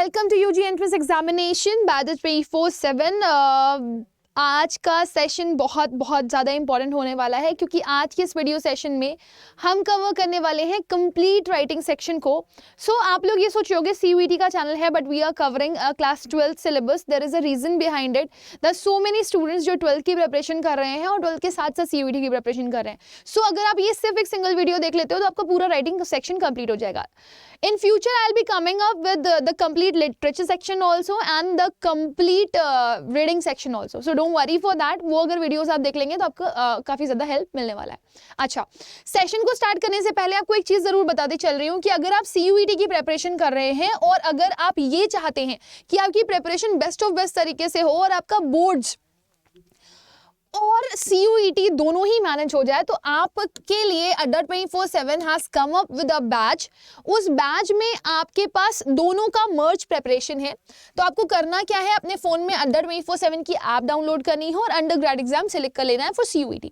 Welcome to UG entrance examination batch 24/7। आज का session बहुत बहुत ज़्यादा इंपॉर्टेंट होने वाला है क्योंकि आज के इस वीडियो सेशन में हम कवर करने वाले हैं कंप्लीट राइटिंग सेक्शन को। आप लोग ये सोच रहे होगे CUET का चैनल है but we are covering class 12 syllabus. There is a reason behind it that so many students जो 12th की प्रिपरेशन कर रहे हैं और 12th के साथ साथ CUET की प्रिपरेशन कर रहे हैं। अगर आप ये सिर्फ एक सिंगल वीडियो देख लेते हो तो आपका पूरा राइटिंग सेक्शन कंप्लीट हो जाएगा। In future, I'll be coming up with the complete literature section also and the complete reading section also. So don't worry for that. वो अगर वीडियोस आप देख लेंगे तो आपको काफ़ी ज़्यादा हेल्प मिलने वाला है। अच्छा, सेशन को स्टार्ट करने से पहले आपको एक चीज़ ज़रूर बताते चल रही हूँ कि अगर आप CUET की प्रिपरेशन कर रहे हैं और अगर आप ये चाहते हैं कि आपकी प्रिपरेशन बेस्ट ऑफ बेस्ट तरीके से हो और आपका बोर्ड्स और CUET दोनों ही मैनेज हो जाए तो आपके लिए अड्डा 24/7 has come up with a batch. उस बैच में आपके पास दोनों का मर्ज प्रिपरेशन है। तो आपको करना क्या है, अपने फ़ोन में अड्डा 24/7 की ऐप डाउनलोड करनी है और अंडर ग्रेड एग्जाम सेलेक्ट कर लेना है फॉर CUET।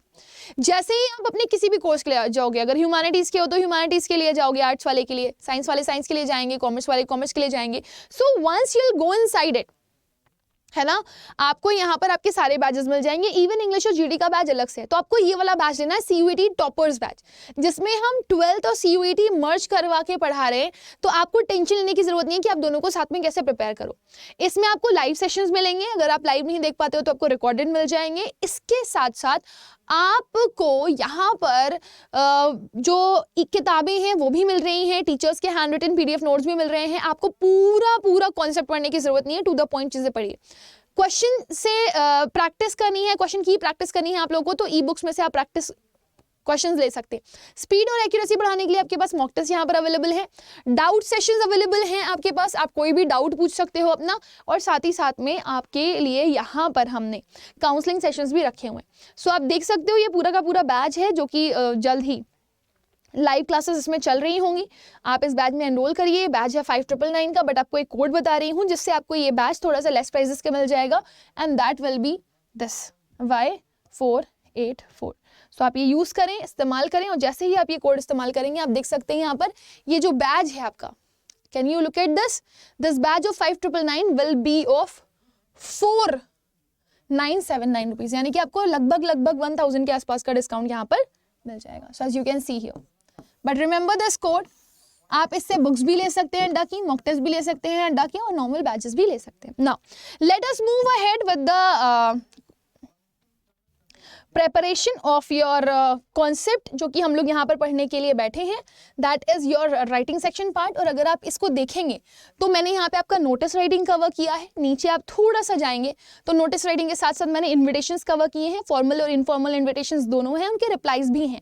जैसे ही आप अपने किसी भी कोर्स के लिए जाओगे, अगर ह्यूमैनिटीज़ के हो तो ह्यूमैनिटीज़ के लिए जाओगे, आर्ट्स वाले के लिए, साइंस वाले साइंस के लिए जाएंगे, कॉमर्स वाले कॉमर्स के लिए जाएंगे। So once you will go inside it, है ना, आपको यहाँ पर आपके सारे बैचेस मिल जाएंगे। इवन इंग्लिश और GD का बैच अलग से है। तो आपको ये वाला बैच लेना है CUET टॉपर्स बैच, जिसमें हम 12th और CUET मर्ज करवा के पढ़ा रहे हैं। तो आपको टेंशन लेने की जरूरत नहीं है कि आप दोनों को साथ में कैसे प्रिपेयर करो। इसमें आपको लाइव सेशंस मिलेंगे, अगर आप लाइव नहीं देख पाते हो तो आपको रिकॉर्डेड मिल जाएंगे। इसके साथ साथ आपको यहाँ पर जो किताबें हैं वो भी मिल रही हैं, टीचर्स के हैंड रिटन PDF नोट्स भी मिल रहे हैं। आपको पूरा कॉन्सेप्ट पढ़ने की जरूरत नहीं है, टू द पॉइंट चीजें पढ़िए। क्वेश्चन से प्रैक्टिस करनी है, क्वेश्चन की प्रैक्टिस करनी है आप लोगों को, तो ई बुक्स में से आप प्रैक्टिस क्वेश्चंस ले सकते हैं। स्पीड और एक्यूरेसी बढ़ाने के लिए आपके पास मॉक टेस्ट यहाँ पर अवेलेबल है, डाउट सेशंस अवेलेबल हैं आपके पास, आप कोई भी डाउट पूछ सकते हो अपना। और साथ ही साथ में आपके लिए यहाँ पर हमने काउंसलिंग सेशंस भी रखे हुए हैं। आप देख सकते हो ये पूरा का पूरा बैच है जो कि जल्द ही लाइव क्लासेस इसमें चल रही होंगी। आप इस बैच में एनरोल करिए। बैच है 5999 का, बट आपको एक कोड बता रही हूँ जिससे आपको ये बैच थोड़ा सा लेस प्राइसेस के मिल जाएगा, and that will be this Y484। आप ये यूज़ करें, इस्तेमाल करें, और जैसे ही आप ये कोड इस्तेमाल करेंगे आप देख सकते हैं यहाँ पर ये जो बैच है आपका, can you look at this batch of 5999 will be of 4979 rupees, यानी कि आपको लगभग 1000 के आसपास का डिस्काउंट यहाँ पर मिल जाएगा। So as you can see here, but remember this code. आप इससे बुक्स भी ले सकते हैं अड्डा की, मॉक टेस्ट भी ले सकते हैं अड्डा के, और नॉर्मल बैचेस भी ले सकते हैं। Now let us move ahead with the preparation of your concept, जो कि हम लोग यहाँ पर पढ़ने के लिए बैठे हैं, that is your writing section part. और अगर आप इसको देखेंगे तो मैंने यहाँ पे आपका नोटिस राइटिंग कवर किया है। नीचे आप थोड़ा सा जाएंगे तो नोटिस राइटिंग के साथ साथ मैंने इन्विटेशंस कवर किए हैं, फॉर्मल और इनफॉर्मल इन्विटेशंस दोनों हैं, उनके रिप्लाईज भी हैं।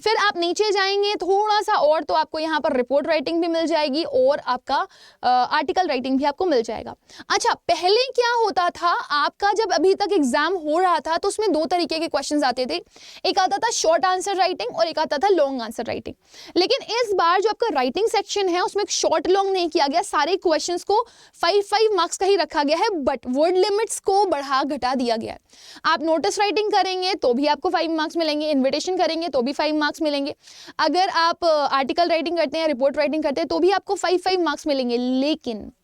फिर आप नीचे जाएंगे थोड़ा सा और तो आपको यहाँ पर रिपोर्ट राइटिंग भी मिल जाएगी और आपका आर्टिकल राइटिंग भी आपको मिल जाएगा। अच्छा, पहले क्या होता था, आपका जब अभी तक एग्जाम हो रहा था तो उसमें दो तरीके के क्वेश्चंस आते थे। एक आता था शॉर्ट आंसर राइटिंग और एक आता था लॉन्ग आंसर राइटिंग। लेकिन इस बार जो आपका राइटिंग सेक्शन है उसमें शॉर्ट लॉन्ग नहीं किया गया, सारे क्वेश्चंस को 5 मार्क्स का ही रखा गया है, बट वर्ड लिमिट्स को बढ़ा घटा दिया गया है। आप नोटिस राइटिंग करेंगे तो भी आपको 5 मार्क्स मिलेंगे, इन्विटेशन करेंगे तो भी 5 मार्क्स मिलेंगे, अगर आप आर्टिकल राइटिंग करते हैं, रिपोर्ट राइटिंग करते हैं तो भी आपको 5 मार्क्स मिलेंगे।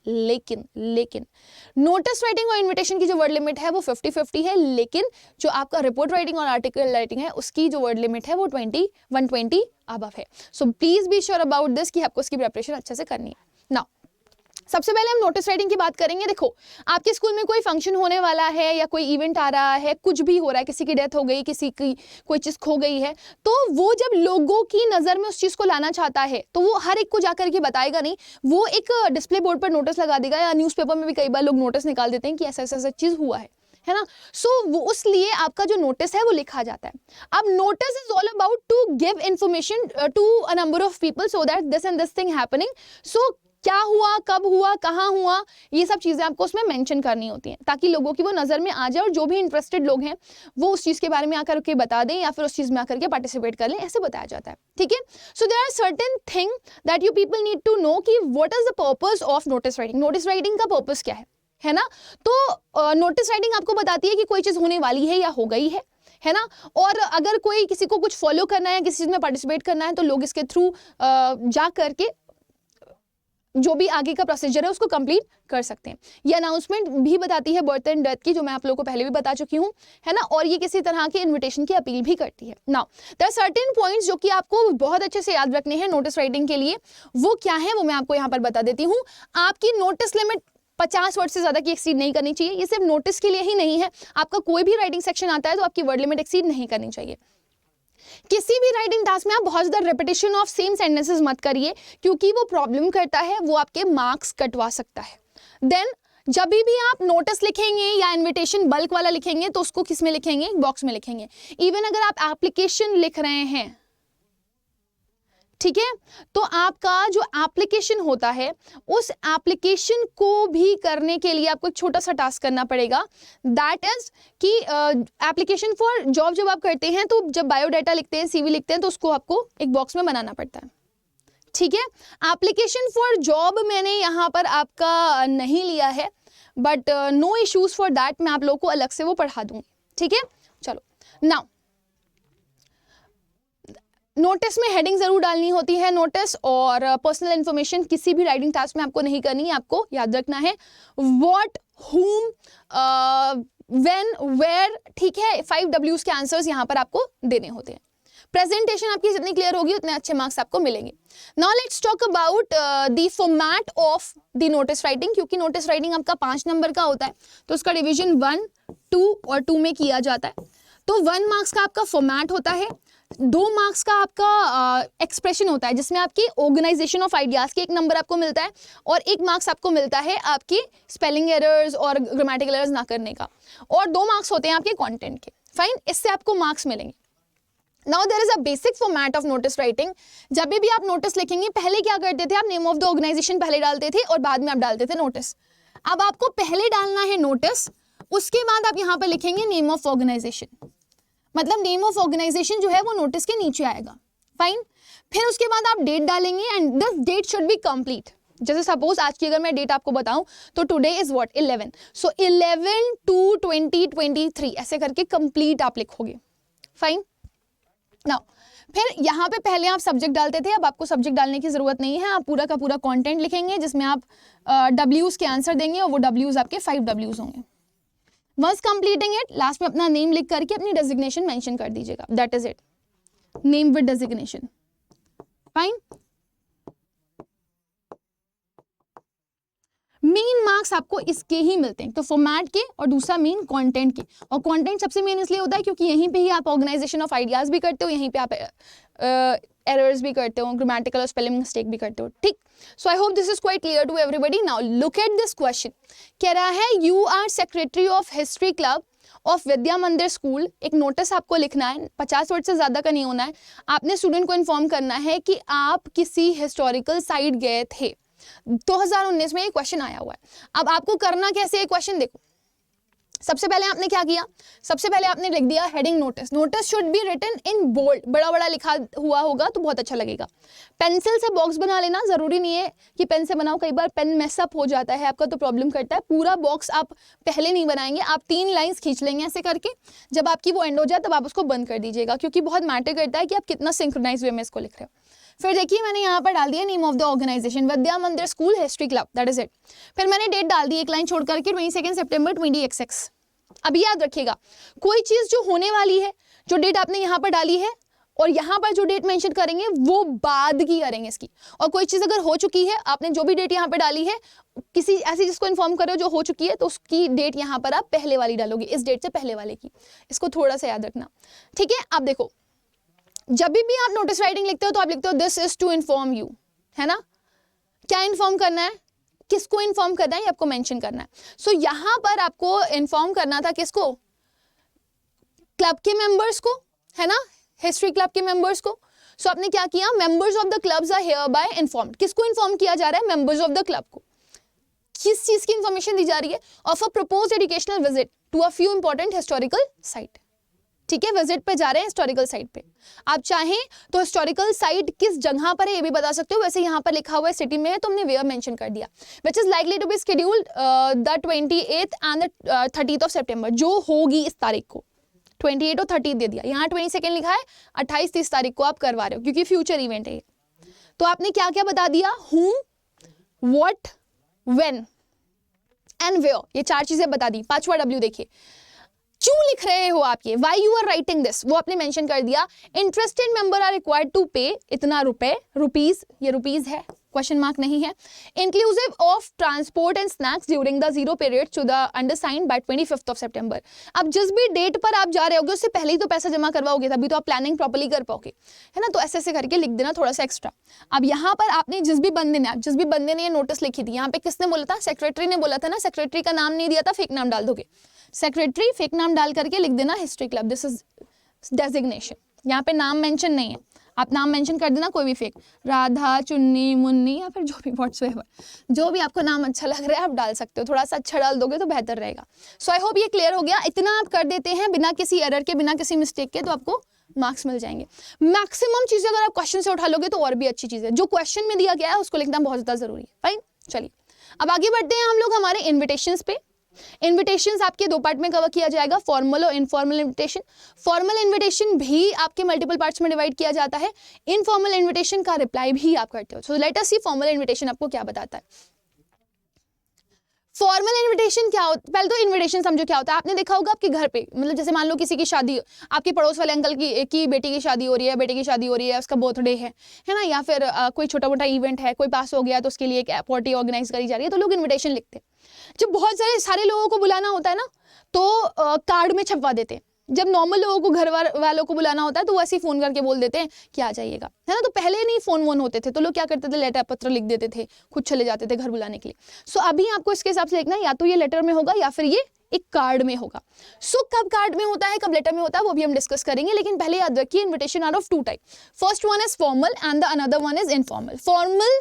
लेकिन नोटिस राइटिंग और इन्विटेशन की जो वर्ड लिमिट है वो 50-50 है, लेकिन जो आपका रिपोर्ट राइटिंग और आर्टिकल राइटिंग है उसकी जो वर्ड लिमिट है वो 120 अबव है। So please be sure about this कि आपको इसकी प्रिपरेशन अच्छे से करनी है। नाउ सबसे पहले हम नोटिस राइटिंग की बात करेंगे। देखो, आपके स्कूल में कोई फंक्शन होने वाला है या कोई इवेंट आ रहा है, कुछ भी हो रहा है, किसी की डेथ हो गई, किसी की कोई चीज़ खो गई है, तो वो जब लोगों की नज़र में उस चीज़ को लाना चाहता है तो वो हर एक को जाकर के बताएगा नहीं, वो एक डिस्प्ले बोर्ड पर नोटिस लगा देगा, या न्यूज़पेपर में भी कई बार लोग नोटिस निकाल देते हैं कि ऐसा ऐसा चीज़ हुआ है ना। वो उसलिए आपका जो नोटिस है वो लिखा जाता है। अब notice is all about to give information to a number of people so that this and this thing happening. क्या हुआ, कब हुआ, कहाँ हुआ, ये सब चीज़ें आपको उसमें मेंशन करनी होती हैं ताकि लोगों की वो नज़र में आ जाए और जो भी इंटरेस्टेड लोग हैं वो उस चीज़ के बारे में आकर के बता दें या फिर उस चीज़ में आकर के पार्टिसिपेट कर लें, ऐसे बताया जाता है। ठीक है, so there are certain thing that you people need to know कि what is the purpose of notice writing. Notice writing का पर्पस क्या है ना। तो नोटिस राइटिंग आपको बताती है कि कोई चीज़ होने वाली है या हो गई है ना। और अगर कोई किसी को कुछ फॉलो करना है, किसी चीज़ में पार्टिसिपेट करना है, तो लोग इसके थ्रू जा करके जो भी आगे का प्रोसीजर है उसको कंप्लीट कर सकते हैं। ये अनाउंसमेंट भी बताती है बर्थ एंड डेथ की, जो मैं आप लोगों को पहले भी बता चुकी हूँ, है ना, और ये किसी तरह के इन्विटेशन की अपील भी करती है। Now there are certain points जो कि आपको बहुत अच्छे से याद रखने हैं नोटिस राइटिंग के लिए। वो क्या है वो मैं आपको यहाँ पर बता देती हूँ। आपकी नोटिस लिमिट 50 वर्ड से ज्यादा की एक्सीड नहीं करनी चाहिए। ये सिर्फ नोटिस के लिए ही नहीं है, आपका कोई भी राइटिंग सेक्शन आता है तो आपकी वर्ड लिमिट एक्सीड नहीं करनी चाहिए। किसी भी राइटिंग टास्क में आप बहुत ज्यादा रिपीटेशन ऑफ सेम सेंटेंसेस मत करिए, क्योंकि वो प्रॉब्लम करता है, वो आपके मार्क्स कटवा सकता है। देन जब भी आप नोटिस लिखेंगे या इनविटेशन बल्क वाला लिखेंगे तो उसको किस में लिखेंगे, बॉक्स में लिखेंगे। इवन अगर आप एप्लीकेशन लिख रहे हैं, ठीक है, तो आपका जो एप्लीकेशन होता है उस एप्लीकेशन को भी करने के लिए आपको एक छोटा सा टास्क करना पड़ेगा। दैट इज कि एप्लीकेशन फॉर जॉब जब आप करते हैं तो जब बायोडाटा लिखते हैं, सीवी लिखते हैं, तो उसको आपको एक बॉक्स में बनाना पड़ता है। ठीक है, एप्लीकेशन फॉर जॉब मैंने यहाँ पर आपका नहीं लिया है, but no issues for that, मैं आप लोगों को अलग से वो पढ़ा दूंगी। ठीक है, चलो नाउ नोटिस में हेडिंग जरूर डालनी होती है। नोटिस और पर्सनल इंफॉर्मेशन किसी भी राइटिंग टास्क में आपको नहीं करनी है, आपको याद रखना है व्हाट, whom, when, where, ठीक है, 5 W's के आंसर्स यहाँ पर आपको देने होते हैं। प्रेजेंटेशन आपकी जितनी क्लियर होगी उतने अच्छे मार्क्स आपको मिलेंगे। Now let's talk about the format of the notice writing, क्योंकि नोटिस राइटिंग आपका 5 नंबर का होता है तो उसका डिवीजन 1, 2 और 2 में किया जाता है। तो 1 मार्क्स का आपका फॉर्मेट होता है, 2 मार्क्स का आपका एक्सप्रेशन होता है जिसमें आपकी ऑर्गेनाइजेशन ऑफ आइडियाज के 1 नंबर आपको मिलता है, और 1 मार्क्स आपको मिलता है आपकी स्पेलिंग एरर्स और ग्रामेटिकल एरर्स ना करने का, और 2 मार्क्स होते हैं आपके कंटेंट के। फाइन, इससे आपको मार्क्स मिलेंगे। Now there is a basic format of notice writing. जब भी आप नोटिस लिखेंगे, पहले क्या करते थे आप, नेम ऑफ द ऑर्गेनाइजेशन पहले डालते थे और बाद में आप डालते थे नोटिस। अब आपको पहले डालना है नोटिस, उसके बाद आप यहाँ पर लिखेंगे नेम ऑफ ऑर्गेनाइजेशन, मतलब नेम ऑफ ऑर्गेनाइजेशन जो है वो नोटिस के नीचे आएगा। फाइन, फिर उसके बाद आप डेट डालेंगे and this date should be complete. जैसे सपोज आज की अगर मैं डेट आपको बताऊं तो टुडे इज व्हाट, 11, सो 11/2/2023 ऐसे करके कंप्लीट आप लिखोगे। फाइन, नाउ फिर यहाँ पे पहले आप सब्जेक्ट डालते थे, अब आपको सब्जेक्ट डालने की जरूरत नहीं है, आप पूरा का पूरा कंटेंट लिखेंगे जिसमें आप W's के आंसर देंगे, और वो W's आपके 5 W's होंगे। वंस कंप्लीटिंग इट, लास्ट में अपना नेम लिख करके अपनी डेजिग्नेशन मेंशन कर दीजिएगा। That is it, name with designation. Fine, main marks आपको इसके ही मिलते हैं, तो फॉर्मेट के और दूसरा मेन कंटेंट के। और कंटेंट सबसे मेन इसलिए होता है क्योंकि यहीं पे ही आप ऑर्गेनाइजेशन ऑफ आइडियाज भी करते हो, यहीं पे आप एरर्स भी करते हो, ग्रामेटिकल और स्पेलिंग मिस्टेक भी करते हो। ठीक, so I hope this is quite clear to everybody. Now look at this question, कह रहा है you are secretary of history club of Vidya Mandir school. एक नोटिस आपको लिखना है, 50 वर्ड से ज्यादा का नहीं होना है। आपने स्टूडेंट को इन्फॉर्म करना है कि आप किसी हिस्टोरिकल साइट गए थे। 2019 में ये क्वेश्चन आया हुआ है। अब आपको करना कैसे है क्वेश्चन देखो। सबसे पहले आपने क्या किया, सबसे पहले आपने लिख दिया heading notice. Notice should be written in bold, बड़ा बड़ा लिखा हुआ होगा तो बहुत अच्छा लगेगा। पेंसिल से बॉक्स बना लेना, जरूरी नहीं है कि पेन से बनाओ, कई बार पेन मेसअप हो जाता है आपका तो प्रॉब्लम करता है। पूरा बॉक्स आप पहले नहीं बनाएंगे, आप 3 लाइंस खींच लेंगे ऐसे करके, जब आपकी वो एंड हो जाए तब आप उसको बंद कर दीजिएगा, क्योंकि बहुत मैटर करता है कि आप कितना सिंक्रोनाइज वे में इसको लिख रहे हो। फिर देखिए मैंने यहाँ पर डाल दिया name of the organisation, Vidya Mandir school history club, that is it. फिर मैंने डेट डाल दी, एक लाइन छोड़ करके 22 सितंबर 20XX। अभी याद रखिएगा, कोई चीज जो होने वाली है, जो डेट आपने यहाँ पर डाली है और यहाँ पर जो डेट मेंशन करेंगे वो बाद की करेंगे इसकी। और कोई चीज अगर हो चुकी है, आपने जो भी डेट यहाँ पर डाली है, किसी ऐसी जिसको इन्फॉर्म करो जो हो चुकी है, तो उसकी डेट यहाँ पर आप पहले वाली डालोगे, इस डेट से पहले वाले की। इसको थोड़ा सा याद रखना, ठीक है। अब देखो, जब भी आप नोटिस राइटिंग लिखते हो तो आप लिखते हो this is to inform you, है ना। क्या इन्फॉर्म करना है, किसको इन्फॉर्म करना है, ये आपको मेंशन करना है। सो यहां पर आपको इन्फॉर्म करना था किसको, क्लब के मेंबर्स को, है ना, हिस्ट्री क्लब के मेंबर्स को। सो आपने क्या किया, members of the clubs are here by informed. किसको इन्फॉर्म किया जा रहा है, मेंबर्स ऑफ द क्लब को। किस चीज की इंफॉर्मेशन दी जा रही है, of a proposed educational visit to a few important historical site. ठीक है, विजिट पे जा रहे हैं हिस्टोरिकल साइट पे। आप चाहें तो हिस्टोरिकल साइट किस जगह पर है ये भी बता सकते हो। वैसे यहाँ पर लिखा हुआ है सिटी में है तो हमने वेयर मेंशन कर दिया, which is likely to be scheduled the 28th and the 30th of September, जो होगी इस तारीख को। 28 और 30 दे दिया, यहाँ 22 लिखा है, 28-30 तारीख को आप करवा रहे हो क्योंकि फ्यूचर इवेंट है। तो आपने क्या क्या बता दिया, whom, what, when and where, ये 4 चीजें बता दी। 5वां W देखिए, क्यों लिख रहे हो आप ये, why you are writing this, वो आपने मेंशन कर दिया। Interested member are required to pay इतना रुपए, रुपीज, ये रुपीज है, क्वेश्चन मार्क नहीं है। Inclusive of transport and snacks during the 0 period to the undersigned by 25th of September। अब जिस भी डेट पर आप जा रहे होगे उससे पहले ही तो पैसा जमा करवाओगे, तभी तो आप प्लानिंग प्रॉपर्ली कर पाओगे, है ना। तो ऐसे ऐसे करके लिख देना थोड़ा सा एक्स्ट्रा। अब यहाँ पर आपने जिस भी बंदे ने ये नोटिस लिखी थी, यहाँ पे किसने बोला था, सेक्रेटरी ने बोला था ना, सेक्रेटरी का नाम नहीं दिया था, फेक नाम डाल दोगे, सेक्रेटरी फेक नाम डाल करके लिख देना history club, this is designation. यहाँ पे नाम मेंशन नहीं है, आप नाम मेंशन कर देना कोई भी फेक, राधा, चुन्नी, मुन्नी या फिर जो भी व्हाट्सएवर, जो भी आपको नाम अच्छा लग रहा है आप डाल सकते हो, थोड़ा सा अच्छा डाल दोगे तो बेहतर रहेगा। सो आई होप ये क्लियर हो गया। इतना आप कर देते हैं बिना किसी एरर के, बिना किसी मिस्टेक के, तो आपको मार्क्स मिल जाएंगे। मैक्सिमम चीजें अगर आप क्वेश्चन से उठा लोगे तो और भी अच्छी चीज है, जो क्वेश्चन में दिया गया है उसको लिखना बहुत ज्यादा जरूरी है। फाइन, चलिए अब आगे बढ़ते हैं हम लोग हमारे इन्विटेशंस पे। इन्विटेशंस आपके 2 पार्ट में कवर किया जाएगा, फॉर्मल और इनफॉर्मल इन्विटेशन। फॉर्मल इन्विटेशन भी आपके मल्टीपल पार्ट्स में डिवाइड किया जाता है, इनफॉर्मल इन्विटेशन का रिप्लाई भी आप करते हो। सो लेट अस सी फॉर्मल इन्विटेशन आपको क्या बताता है। फॉर्मल इन्विटेशन क्या होता है, पहले तो इन्विटेशन समझो क्या होता है। आपने देखा होगा आपके घर पे, मतलब जैसे मान लो किसी की शादी, आपके पड़ोस वाले अंकल की बेटी की शादी हो रही है, बेटे की शादी हो रही है, उसका बर्थडे है ना, या फिर कोई छोटा मोटा इवेंट है, कोई पास हो गया तो उसके लिए एक पार्टी ऑर्गेनाइज करी जा रही है, तो लोग इन्विटेशन लिखते हैं। जब बहुत सारे लोगों को बुलाना होता है ना, तो कार्ड में छपवा देते हैं। जब नॉर्मल लोगों को, घर वालों को बुलाना होता है तो वैसे ही फोन करके बोल देते हैं कि आ जाइएगा, है ना। तो पहले नहीं फोन वोन होते थे, तो लोग क्या करते थे, लेटर पत्र लिख देते थे, खुद चले जाते थे घर बुलाने के लिए। सो अभी आपको इसके हिसाब से लिखना है, या तो ये लेटर में होगा या फिर ये एक कार्ड में होगा। सो कब कार्ड में होता है, कब लेटर में होता है, वो भी हम डिस्कस करेंगे, लेकिन पहले याद रखिए invitation are of 2 type. First one is formal and the another one is informal. Formal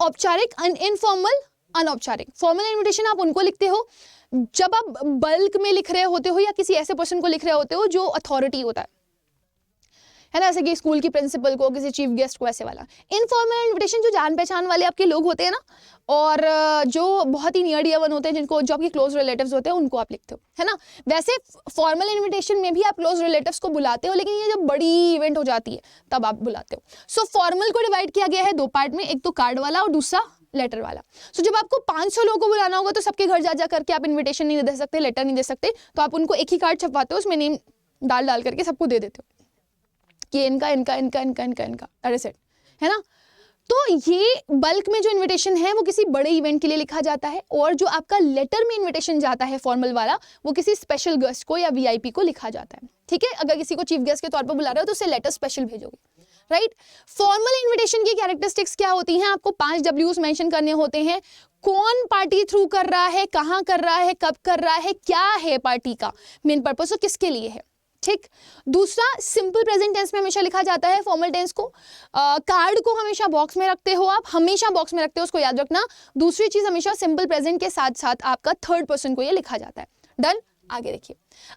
औपचारिक, इनफॉर्मल अनौपचारिक। फॉर्मल इन्विटेशन आप उनको लिखते हो जब आप बल्क में लिख रहे होते हो या किसी ऐसे पर्सन को लिख रहे होते हो जो अथॉरिटी होता है ना, जैसे कि स्कूल की प्रिंसिपल को, किसी चीफ गेस्ट को, ऐसे वाला। इनफॉर्मल इन्विटेशन जो जान पहचान वाले आपके लोग होते हैं ना, और जो बहुत ही नियर डियर वन होते हैं, जिनको, जो आपके क्लोज रिलेटिव्स होते हैं, उनको आप लिखते हो, है ना। वैसे फॉर्मल इन्विटेशन में भी आप क्लोज रिलेटिव्स को बुलाते हो, लेकिन ये जब बड़ी इवेंट हो जाती है तब आप बुलाते हो। सो फॉर्मल को डिवाइड किया गया है 2 पार्ट में, एक तो कार्ड वाला और दूसरा लेटर वाला। सो जब आपको 500 लोगों को बुलाना होगा तो सबके घर जा करके आप इन्विटेशन नहीं दे सकते, लेटर नहीं दे सकते, तो आप उनको एक ही कार्ड छपवाते हो, उसमें नेम डाल करके सबको दे देते हो कि इनका इनका इनका इनका इनका इनका, अरे सेट, है ना। तो ये बल्क में जो इन्विटेशन है वो किसी बड़े इवेंट के लिए लिखा जाता है, और जो आपका लेटर में इन्विटेशन जाता है फॉर्मल वाला, वो किसी स्पेशल गेस्ट को या वीआईपी को लिखा जाता है। ठीक है, अगर किसी को चीफ गेस्ट के तौर पर बुला रहे हो तो उसे लेटर स्पेशल भेजोगे, राइट। फॉर्मल इन्विटेशन की कैरेक्टरिस्टिक्स क्या होती हैं, आपको 5 W's मेंशन करने होते हैं। कौन पार्टी थ्रू कर रहा है, कहां कर रहा है, कब कर रहा है, क्या है पार्टी का मेन पर्पस और किसके लिए है। ठीक। दूसरा, सिंपल प्रेजेंट टेंस में हमेशा लिखा जाता है फॉर्मल टेंस को। कार्ड को हमेशा बॉक्स में रखते हो, आप हमेशा बॉक्स में रखते हो, उसको याद रखना। दूसरी चीज, हमेशा सिंपल प्रेजेंट के साथ साथ आपका थर्ड पर्सन को ये लिखा जाता है। डन। आगे देखिए,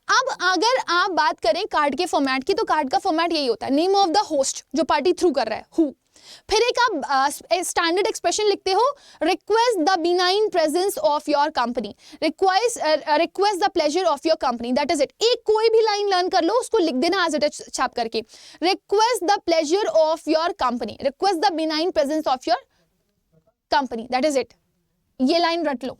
अब अगर आप बात करें कार्ड के फॉर्मेट की, तो कार्ड का फॉर्मेट यही होता है, नेम ऑफ द होस्ट, जो पार्टी थ्रू कर रहा है, हु। फिर एक आप स्टैंडर्ड एक्सप्रेशन लिखते हो, request the benign presence of your company, request the pleasure of your company, that is it. एक कोई भी लाइन लर्न कर लो, उसको लिख देना एज इट इज छाप करके, request the pleasure of your company, request the benign presence of your company, that is it. ये लाइन रट लो।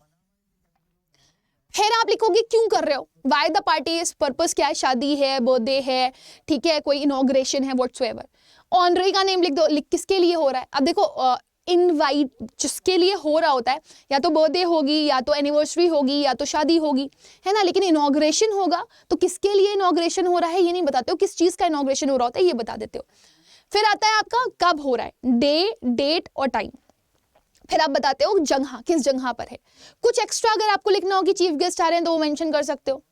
फिर आप लिखोगे क्यों कर रहे हो, why the party is, purpose क्या है, शादी है, बर्थडे है, ठीक है, कोई इनॉग्रेशन है, व्हाट्सएवर। ऑनरी का नेम लिख दो, किसके लिए हो रहा है। अब देखो, इनवाइट जिसके लिए हो रहा होता है, या तो बर्थडे होगी, या तो एनिवर्सरी होगी, या तो शादी होगी, है ना। लेकिन इनॉग्रेशन होगा तो किसके लिए इनॉग्रेशन हो रहा है ये नहीं बताते हो, किस चीज का इनॉग्रेशन हो रहा होता है ये बता देते हो। फिर आता है आपका कब हो रहा है, डे, डेट और टाइम। फिर आप बताते हो जगह, किस जगह पर है। कुछ एक्स्ट्रा अगर आपको लिखना हो कि चीफ गेस्ट आ रहे हैं तो वो मेंशन कर सकते हो,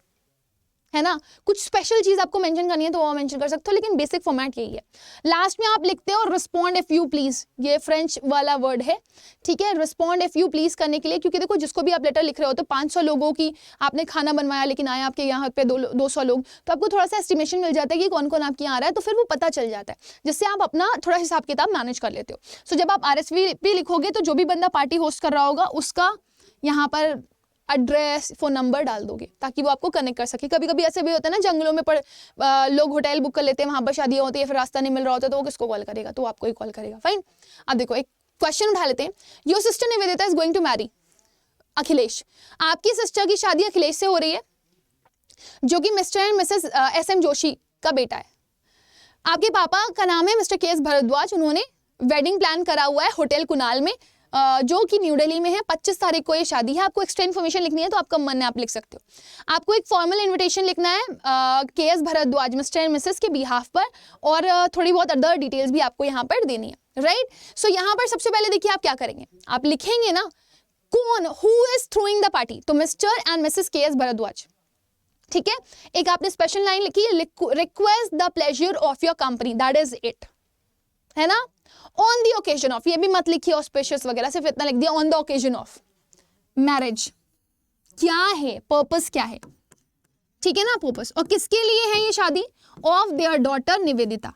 है ना। कुछ स्पेशल चीज आपको मेंशन करनी है तो वो मेंशन कर सकते हो, लेकिन बेसिक फॉर्मेट यही है। लास्ट में आप लिखते हो रिस्पॉन्ड इफ यू प्लीज, ये फ्रेंच वाला वर्ड है, ठीक है। रिस्पॉन्ड इफ यू प्लीज करने के लिए, क्योंकि देखो जिसको भी आप लेटर लिख रहे हो तो 500 लोगों की आपने खाना बनवाया, लेकिन आए आपके यहाँ पे 200 लोग, तो आपको थोड़ा सा एस्टिमेशन मिल जाता है कि कौन कौन आपके यहाँ आ रहा है, तो फिर वो पता चल जाता है, जिससे आप अपना थोड़ा हिसाब किताब मैनेज कर लेते हो। सो जब आप RSVP लिखोगे तो जो भी बंदा पार्टी होस्ट कर रहा होगा उसका यहाँ पर एड्रेस, फोन नंबर डाल दोगे ताकि वो आपको कनेक्ट कर सके। कभी कभी ऐसे भी होता है ना, जंगलों में लोग होटल बुक कर लेते हैं, वहां पर शादियां होती है, फिर रास्ता नहीं मिल रहा होता तो वो किसको कॉल करेगा, तो आपको ही कॉल करेगा। फाइन। अब देखो, एक क्वेश्चन उठा लेते हैं। Your sister Nivedita is going to marry Akhilesh. आपकी सिस्टर की शादी अखिलेश से हो रही है, जो कि mister and Mrs SM Joshi का बेटा है। आपके पापा का नाम है मिस्टर KS भारद्वाज। उन्होंने वेडिंग प्लान करा हुआ है होटल कुणाल में, जो कि न्यू दिल्ली में है। 25 तारीख को ये शादी है। आपको एक्स्ट्रा इन्फॉर्मेशन लिखनी है तो आपका मन है, आप लिख सकते हो। आपको एक फॉर्मल इन्विटेशन लिखना है KS Bharadwaj mister and Mrs के बिहाफ पर, और थोड़ी बहुत अदर डिटेल्स भी आपको यहाँ पर देनी है, राइट। सो यहाँ पर सबसे पहले देखिए आप क्या करेंगे, आप लिखेंगे ना कौन, who is throwing the party, तो Mr and Mrs KS Bhardwaj, ठीक है। एक आपने स्पेशल लाइन लिखी है, request the pleasure of your company, that is it, है ना। ऑन द ओकेजन ऑफ, ये भी मत लिखिए ऑस्पिशियस वगैरह, सिर्फ इतना लिख दिया on the occasion of marriage. क्या है पर्पस, क्या है, ठीक है ना, पर्पस। और किसके लिए है ये शादी, ऑफ देयर डॉटर निवेदिता,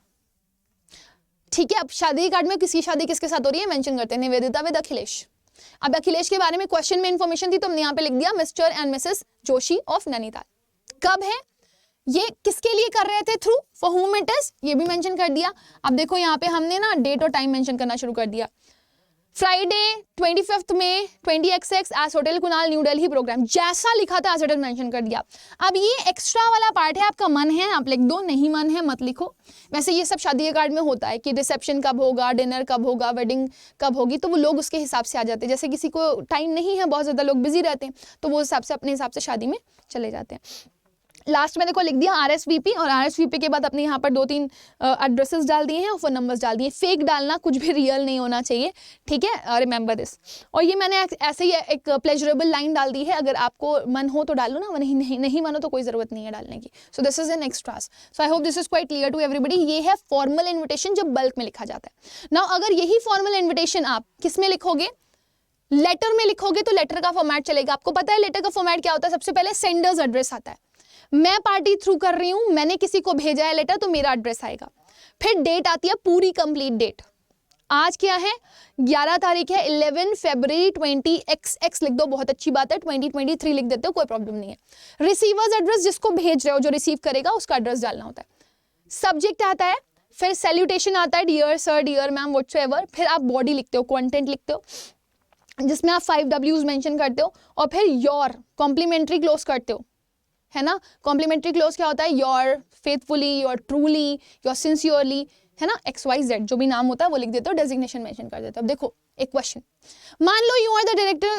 ठीक है। अब शादी कार्ड में किसकी शादी किसके साथ हो रही है मेंशन करते हैं, निवेदिता विद अखिलेश। अब अखिलेश के बारे में क्वेश्चन में इंफॉर्मेशन थी तो हमने यहाँ पे लिख दिया mister and Mrs Joshi of Nainital. कब है, ये किसके लिए कर रहे थे, through, for whom it is, ये भी मेंशन कर दिया। अब देखो यहाँ पे हमने ना डेट और टाइम मेंशन करना शुरू कर दिया। Friday 25 May 20XX as hotel Kunal new Delhi programme, जैसा लिखा था एज इट इज मेंशन कर दिया। अब ये एक्स्ट्रा वाला पार्ट है, आपका मन है आप लिख दो, नहीं मन है मत लिखो। वैसे ये सब शादी के कार्ड में होता है कि रिसेप्शन कब होगा, डिनर कब होगा, वेडिंग कब होगी, तो वो लोग उसके हिसाब से आ जाते हैं। जैसे किसी को टाइम नहीं है, बहुत ज़्यादा लोग बिजी रहते हैं, तो वो हिसाब से अपने हिसाब से शादी में चले जाते हैं। लास्ट में देखो लिख दिया RSVP, और RSVP के बाद अपने यहाँ पर 2-3 एड्रेसेस डाल दिए हैं और फोन नंबर्स डाल दिए। फेक डालना, कुछ भी रियल नहीं होना चाहिए, ठीक है, रिमेंबर दिस। और ये मैंने ऐसे ही एक प्लेजरेबल लाइन डाल दी है, अगर आपको मन हो तो डालो ना, नहीं मन हो तो कोई ज़रूरत नहीं है डालने की। So this is an extras. So I hope this is quite clear to everybody. ये है फॉर्मल इन्विटेशन जब बल्क में लिखा जाता है। नाउ अगर यही फॉर्मल इन्विटेशन आप किस में लिखोगे, लेटर में लिखोगे, तो लेटर का फॉर्मेट चलेगा। आपको पता है लेटर का फॉर्मेट क्या होता है, सबसे पहले सेंडर्स एड्रेस आता है, मैं पार्टी थ्रू कर रही हूं, मैंने किसी को भेजा है लेटर, तो मेरा एड्रेस आएगा। फिर डेट आती है पूरी कंप्लीट डेट, आज क्या है 11 तारीख है, 11 फरवरी 20XX लिख दो, बहुत अच्छी बात है, 2023 लिख देते हो, कोई प्रॉब्लम नहीं है। रिसीवर्स एड्रेस, जिसको भेज रहे हो, जो रिसीव करेगा उसका एड्रेस डालना होता है। सब्जेक्ट आता है, फिर सैल्यूटेशन आता है, dear sir, dear ma'am, whatsoever. फिर आप बॉडी लिखते हो, कंटेंट लिखते हो, जिसमें आप 5 W's मेंशन करते हो, और फिर योर कॉम्प्लीमेंट्री क्लोज करते हो, है ना। कॉम्प्लीमेंट्री क्लोज क्या होता है, your faithfully, your truly, your sincerely, है ना, XYZ जो भी नाम होता है वो लिख देते हो, डेजिग्नेशन मेंशन कर देते हो। अब देखो एक क्वेश्चन, मान लो you are the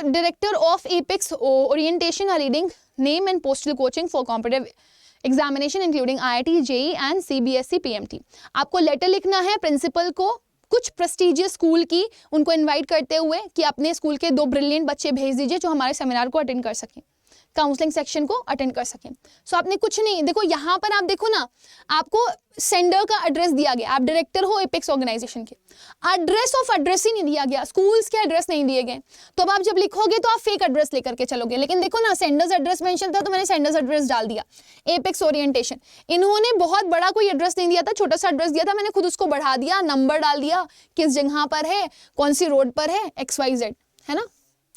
director of Apex orientation, are reading name and postal coaching for competitive examination including IIT, JEE and CBSE PMT। आपको लेटर लिखना है प्रिंसिपल को, कुछ प्रेस्टिजियस स्कूल की, उनको इन्वाइट करते हुए कि अपने स्कूल के 2 ब्रिलियंट बच्चे भेज दीजिए जो हमारे सेमिनार को अटेंड कर सकें, काउंसलिंग सेक्शन को अटेंड कर सकें। सो आपने कुछ नहीं, देखो यहाँ पर आप देखो ना, आपको सेंडर का एड्रेस दिया गया, आप डायरेक्टर हो एपेक्स ऑर्गेनाइजेशन के, एड्रेस ऑफ एड्रेस ही नहीं दिया गया, स्कूल्स के एड्रेस नहीं दिए गए। तो अब आप जब लिखोगे तो आप फेक एड्रेस लेकर के चलोगे। लेकिन देखो ना, सेंडर्स एड्रेस मेंशन था तो मैंने सेंडर्स एड्रेस डाल दिया, एपेक्स ओरिएंटेशन। इन्होंने बहुत बड़ा कोई एड्रेस नहीं दिया था, छोटा सा एड्रेस दिया था, मैंने खुद उसको बढ़ा दिया, नंबर डाल दिया, किस जगह पर है, कौन सी रोड पर है, XYZ, है ना,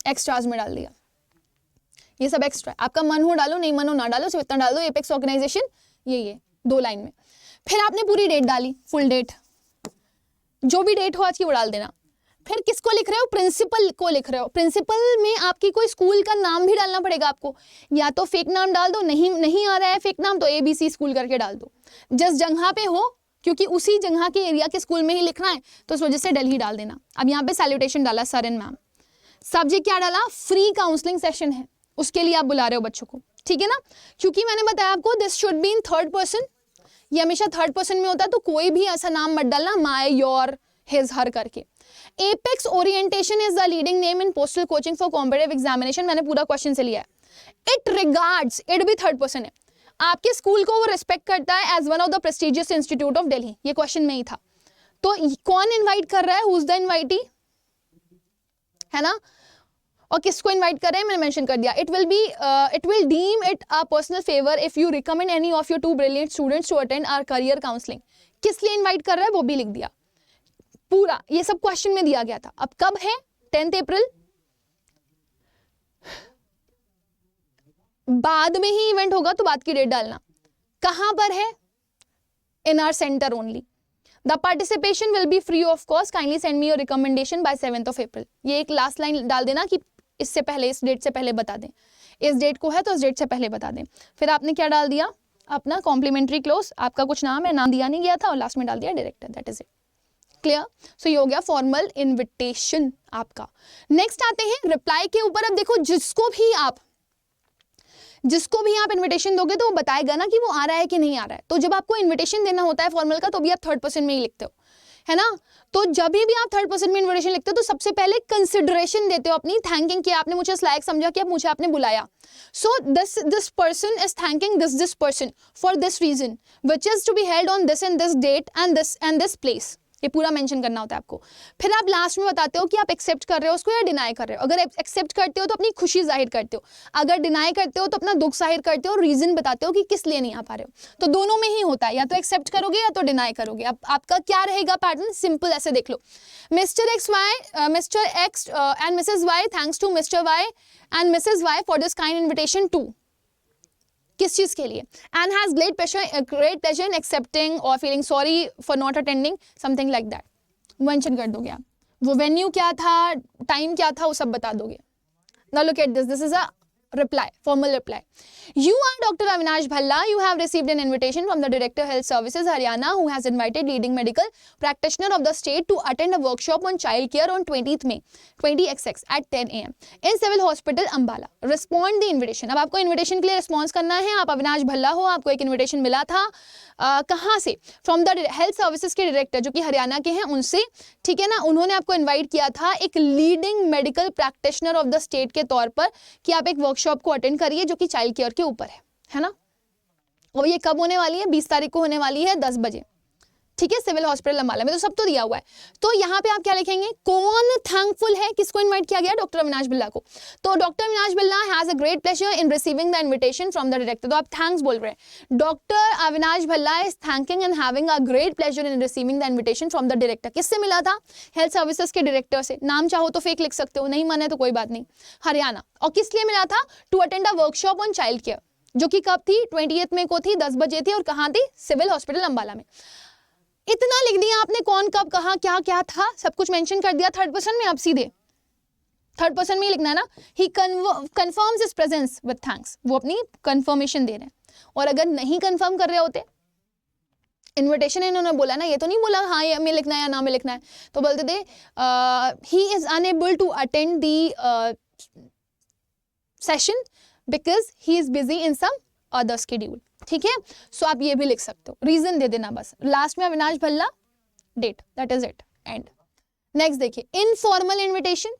एक्स्ट्रास में डाल दिया। ये सब एक्स्ट्रा, आपका मन हो डालो, नहीं मन हो ना डालो, सिर्फ इतना डाल दो, एपेक्स ऑर्गेनाइजेशन, ये 2 लाइन में। फिर आपने पूरी डेट डाली, फुल डेट, जो भी डेट हो आज की वो डाल देना। फिर किसको लिख रहे हो, प्रिंसिपल को लिख रहे हो। प्रिंसिपल में आपकी कोई स्कूल का नाम भी डालना पड़ेगा आपको, या तो फेक नाम डाल दो, नहीं आ रहा है फेक नाम तो ABC स्कूल करके डाल दो, जिस जगह पे हो, क्योंकि उसी जगह के एरिया के स्कूल में ही लिखना है तो उस वजह से दिल्ली डाल देना। अब यहाँ पे सैल्यूटेशन डाला, सर एंड मैम। सब्जेक्ट क्या डाला, फ्री काउंसलिंग सेशन है, उसके लिए आप बुला रहे हो बच्चों को, ठीक है ना। क्योंकि मैंने बताया आपको this should be in 3rd person, ये हमेशा 3rd पर्सन में होता है, तो कोई भी ऐसा नाम मत डालना माय, योर, हिज, हर करके। Apex orientation is the leading name in postal coaching for competitive examination, मैंने पूरा क्वेश्चन से लिया है। इट रिगार्ड्स, इट भी 3rd पर्सन है, आपके स्कूल को वो रिस्पेक्ट करता है as one of the prestigious institute of Delhi, ये क्वेश्चन में ही था। तो कौन इन्वाइट कर रहा है, हु इज द इन्वाइटी, है ना, और किसको इनवाइट कर रहे हैं मैंने मेंशन कर दिया। It will deem it a personal favour if you recommend any of your 2 brilliant students to attend our career counselling. किस लिए इनवाइट कर रहा है वो भी लिख दिया, पूरा ये सब क्वेश्चन में दिया गया था। अब कब है, 10 अप्रैल, बाद में ही इवेंट होगा तो बाद की डेट डालना। कहां पर है, in our centre only. The participation will be free of cost, kindly send me your recommendation by 7th of April। ये एक लास्ट लाइन डाल देना कि इससे पहले, इस डेट से पहले बता दें, इस डेट को है तो इस डेट से पहले बता दें। फिर आपने क्या डाल दिया, अपना कॉम्प्लीमेंट्री क्लोज, आपका कुछ नाम है, नाम दिया नहीं गया था, और लास्ट में डाल दिया director, that is it. Clear? So ये हो गया फॉर्मल इनविटेशन आपका। नेक्स्ट आते हैं रिप्लाई के ऊपर। अब देखो, जिसको भी आप इनविटेशन दोगे तो वो बताएगा ना कि वो आ रहा है कि नहीं आ रहा है। तो जब आपको इनविटेशन देना होता है फॉर्मल का, तो भी आप 3rd पर्सन में ही लिखते हो, है ना। तो जब भी आप 3rd पर्सन में इनविटेशन लिखते हो तो सबसे पहले कंसिडरेशन देते हो अपनी, थैंकिंग कि आपने मुझे इस लायक समझा कि आप मुझे आपने बुलाया। So this person is thanking this person for this reason which is to be held on this and this date and this place. ये पूरा मेंशन करना होता है आपको। फिर आप लास्ट में बताते हो कि आप एक्सेप्ट कर रहे हो उसको या डिनाई कर रहे हो। अगर एक्सेप्ट करते हो तो अपनी खुशी जाहिर करते हो, अगर डिनाई करते हो तो अपना दुख जाहिर करते हो, रीजन बताते हो कि किस लिए नहीं आ पा रहे हो। तो दोनों में ही होता है, या तो एक्सेप्ट करोगे या तो डिनाई करोगे। अब आपका क्या रहेगा पैटर्न, सिंपल ऐसे देख लो, Mr X and Mrs Y thanks to Mr Y and Mrs Y for this kind invitation to, किस चीज के लिए, and has great pleasure in accepting or feeling sorry for not attending, something like that mention कर दोगे आप। वो venue क्या था, टाइम क्या था, वो सब बता दोगे। Now look at this is a reply, formal reply. You are Dr. Avinash Bhalla. You have received an invitation from the Director Health Services Haryana, who has invited leading medical practitioner of the state to attend a workshop on child care on 20th May 20XX at 10 AM in Civil Hospital Ambala. Respond the invitation. अब आपको invitation के लिए response करना है। आप अविनाश भल्ला हो, आपको एक invitation मिला था, कहाँ से, फ्रॉम द हेल्थ सर्विसेज के डायरेक्टर जो कि हरियाणा के हैं उनसे, ठीक है ना। उन्होंने आपको इनवाइट किया था एक leading medical practitioner of the state के तौर पर कि आप एक वर्कशॉप को अटेंड करिए जो कि चाइल्ड केयर के ऊपर है ना। और ये कब होने वाली है, 20 तारीख को होने वाली है 10 बजे, ठीक है, सिविल हॉस्पिटल अम्बाला में। तो सब तो दिया हुआ है। तो यहाँ पे आप क्या लिखेंगे, कौन थैंकफुल है, किसको इनवाइट किया गया, डॉक्टर अविनाश बिल्ला को। तो डॉक्टर अविनाश बिल्ला has a great pleasure in receiving the invitation from the director. तो आप थैंक्स बोल रहे हैं, डॉक्टर अविनाश बिल्ला is thanking and having a great pleasure in receiving the invitation from the director. किससे मिला था, हेल्थ सर्विसेज के डायरेक्टर से। नाम चाहो तो फेक लिख सकते हो, नहीं माने तो कोई बात नहीं, हरियाणा। और किस लिए मिला था, to attend a workshop on child care, जो कि कब थी, 20th मई को थी, 10 बजे थी, और कहाँ थी, सिविल हॉस्पिटल अम्बाला में। इतना लिख दिया आपने, कौन कब कहाँ क्या क्या था, सब कुछ मेंशन कर दिया 3rd पर्सन में। आप सीधे 3rd पर्सन में ही लिखना है ना। He confirms his presence with thanks, वो अपनी कंफर्मेशन दे रहे हैं। और अगर नहीं कंफर्म कर रहे होते, इनविटेशन इन्होंने बोला ना, ये तो नहीं बोला हाँ ये में लिखना है या ना में लिखना है, तो बोलते थे he is unable to attend the session because he is busy in some other schedule, ठीक है। सो आप ये भी लिख सकते हो, रीजन दे देना बस, लास्ट में Avinash Bhalla, date, that is it, and. Next देखिए, इनफॉर्मल इनविटेशन,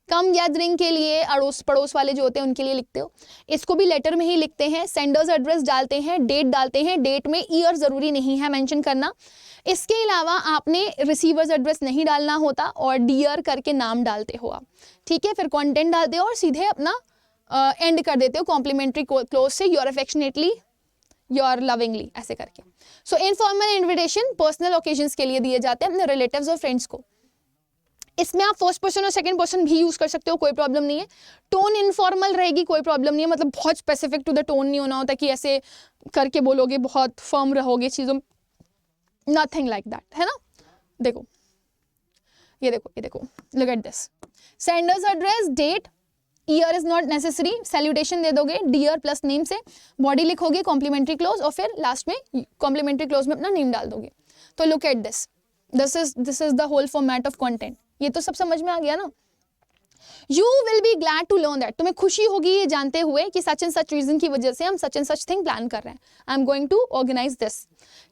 कम गैदरिंग के लिए अड़ोस पड़ोस वाले जो होते हैं उनके लिए लिखते हो। इसको भी लेटर में ही लिखते हैं, सेंडर्स एड्रेस डालते हैं, डेट डालते हैं, डेट में ईयर जरूरी नहीं है मेंशन करना। इसके अलावा आपने रिसीवर्स एड्रेस नहीं डालना होता, और डियर करके नाम डालते हो आप, ठीक है। फिर कंटेंट डालते हो और सीधे अपना एंड कर देते हो कॉम्प्लीमेंट्री क्लोज से, योर अफेक्शनेटली, योर लविंगली, ऐसे करके। सो इनफॉर्मल इन्विटेशन पर्सनल ओकेजन्स के लिए दिए जाते हैं अपने रिलेटिव्स और फ्रेंड्स को। इसमें आप 1st पर्सन और 2nd पर्सन भी यूज कर सकते हो, कोई प्रॉब्लम नहीं है। टोन इनफॉर्मल रहेगी, कोई प्रॉब्लम नहीं है, मतलब बहुत स्पेसिफिक टू द टोन नहीं होना होता कि ऐसे करके बोलोगे, बहुत फर्म रहोगे चीजों, नथिंग लाइक दैट, है ना। देखो ये देखो, look at this, sender's address, date, year is not necessary, salutation दे दोगे डियर प्लस नेम से, बॉडी लिखोगे, कॉम्प्लीमेंट्री क्लोज, और फिर लास्ट में कॉम्प्लीमेंट्री क्लोज में अपना नेम डाल दोगे। तो look at this is the whole format of content. ये तो सब समझ में आ गया ना। You will be glad to learn that, तुम्हें खुशी होगी ये जानते हुए कि सच एंड सच रीजन की वजह से हम such and such thing plan कर रहे हैं, I am going to organise this,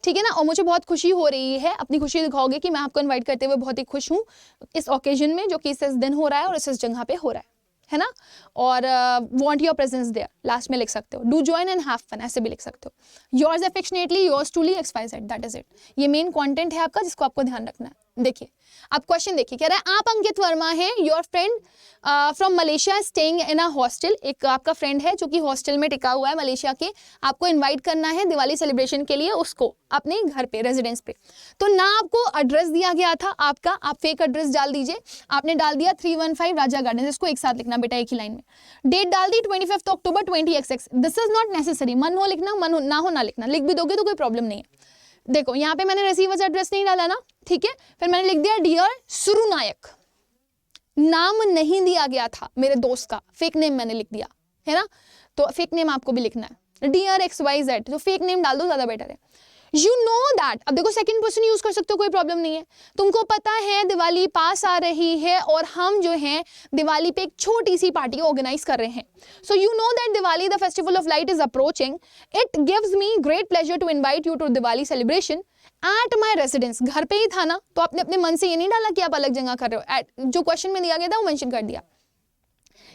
ठीक है ना। और मुझे बहुत खुशी हो रही है, अपनी खुशी दिखाओगे कि मैं आपको इन्वाइट करते हुए बहुत ही खुश हूँ इस ओकेजन में, जो कि इस दिन हो रहा है और इस जगह पे हो रहा है ना। और want your presence there, last में लिख सकते हो। Do join and have fun, ऐसे भी लिख सकते हो। Yours affectionately, yours truly, XYZ, that is it. ये मेन कंटेंट है आपका जिसको आपको ध्यान रखना है। देखिए अब क्वेश्चन देखिए, कह रहा है आप अंकित वर्मा है, your friend from Malaysia staying in a hostel. एक आपका फ्रेंड है जो कि हॉस्टल में टिका हुआ है मलेशिया के, आपको इनवाइट करना है दिवाली सेलिब्रेशन के लिए उसको अपने घर पे, रेजिडेंस पे। तो ना आपको एड्रेस दिया गया था आपका, आप फेक एड्रेस डाल दीजिए, आपने डाल दिया 315 राजा गार्डन, इसको एक साथ लिखना बेटा एक ही लाइन में। डेट डाल दी 25 अक्टूबर 20XX, this is not necessary, मन हो लिखना, मन हो ना लिखना, लिख भी दोगे तो कोई प्रॉब्लम नहीं है। देखो यहाँ पे मैंने रिसीवर्स एड्रेस नहीं डाला ना, ठीक है, फिर मैंने लिख दिया डियर सुरु नायक, नाम नहीं दिया गया था मेरे दोस्त का, फेक नेम मैंने लिख दिया है ना, तो फेक नेम आपको भी लिखना है, डियर XYZ, तो फेक नेम डाल दो, ज्यादा बेटर है। यू नो दैट, अब देखो सेकंड पर्सन यूज कर सकते हो, कोई प्रॉब्लम नहीं है। तुमको पता है दिवाली पास आ रही है और हम जो है दिवाली पे एक छोटी सी पार्टी ऑर्गेनाइज कर रहे हैं। So you know that Diwali the festival of light is approaching, it gives me great pleasure to invite you to Diwali celebration at my residence. घर पे ही था ना, तो आपने अपने मन से ये नहीं डाला कि आप अलग जगह कर रहे हो, जो क्वेश्चन में दिया गया था वो मेंशन कर दिया।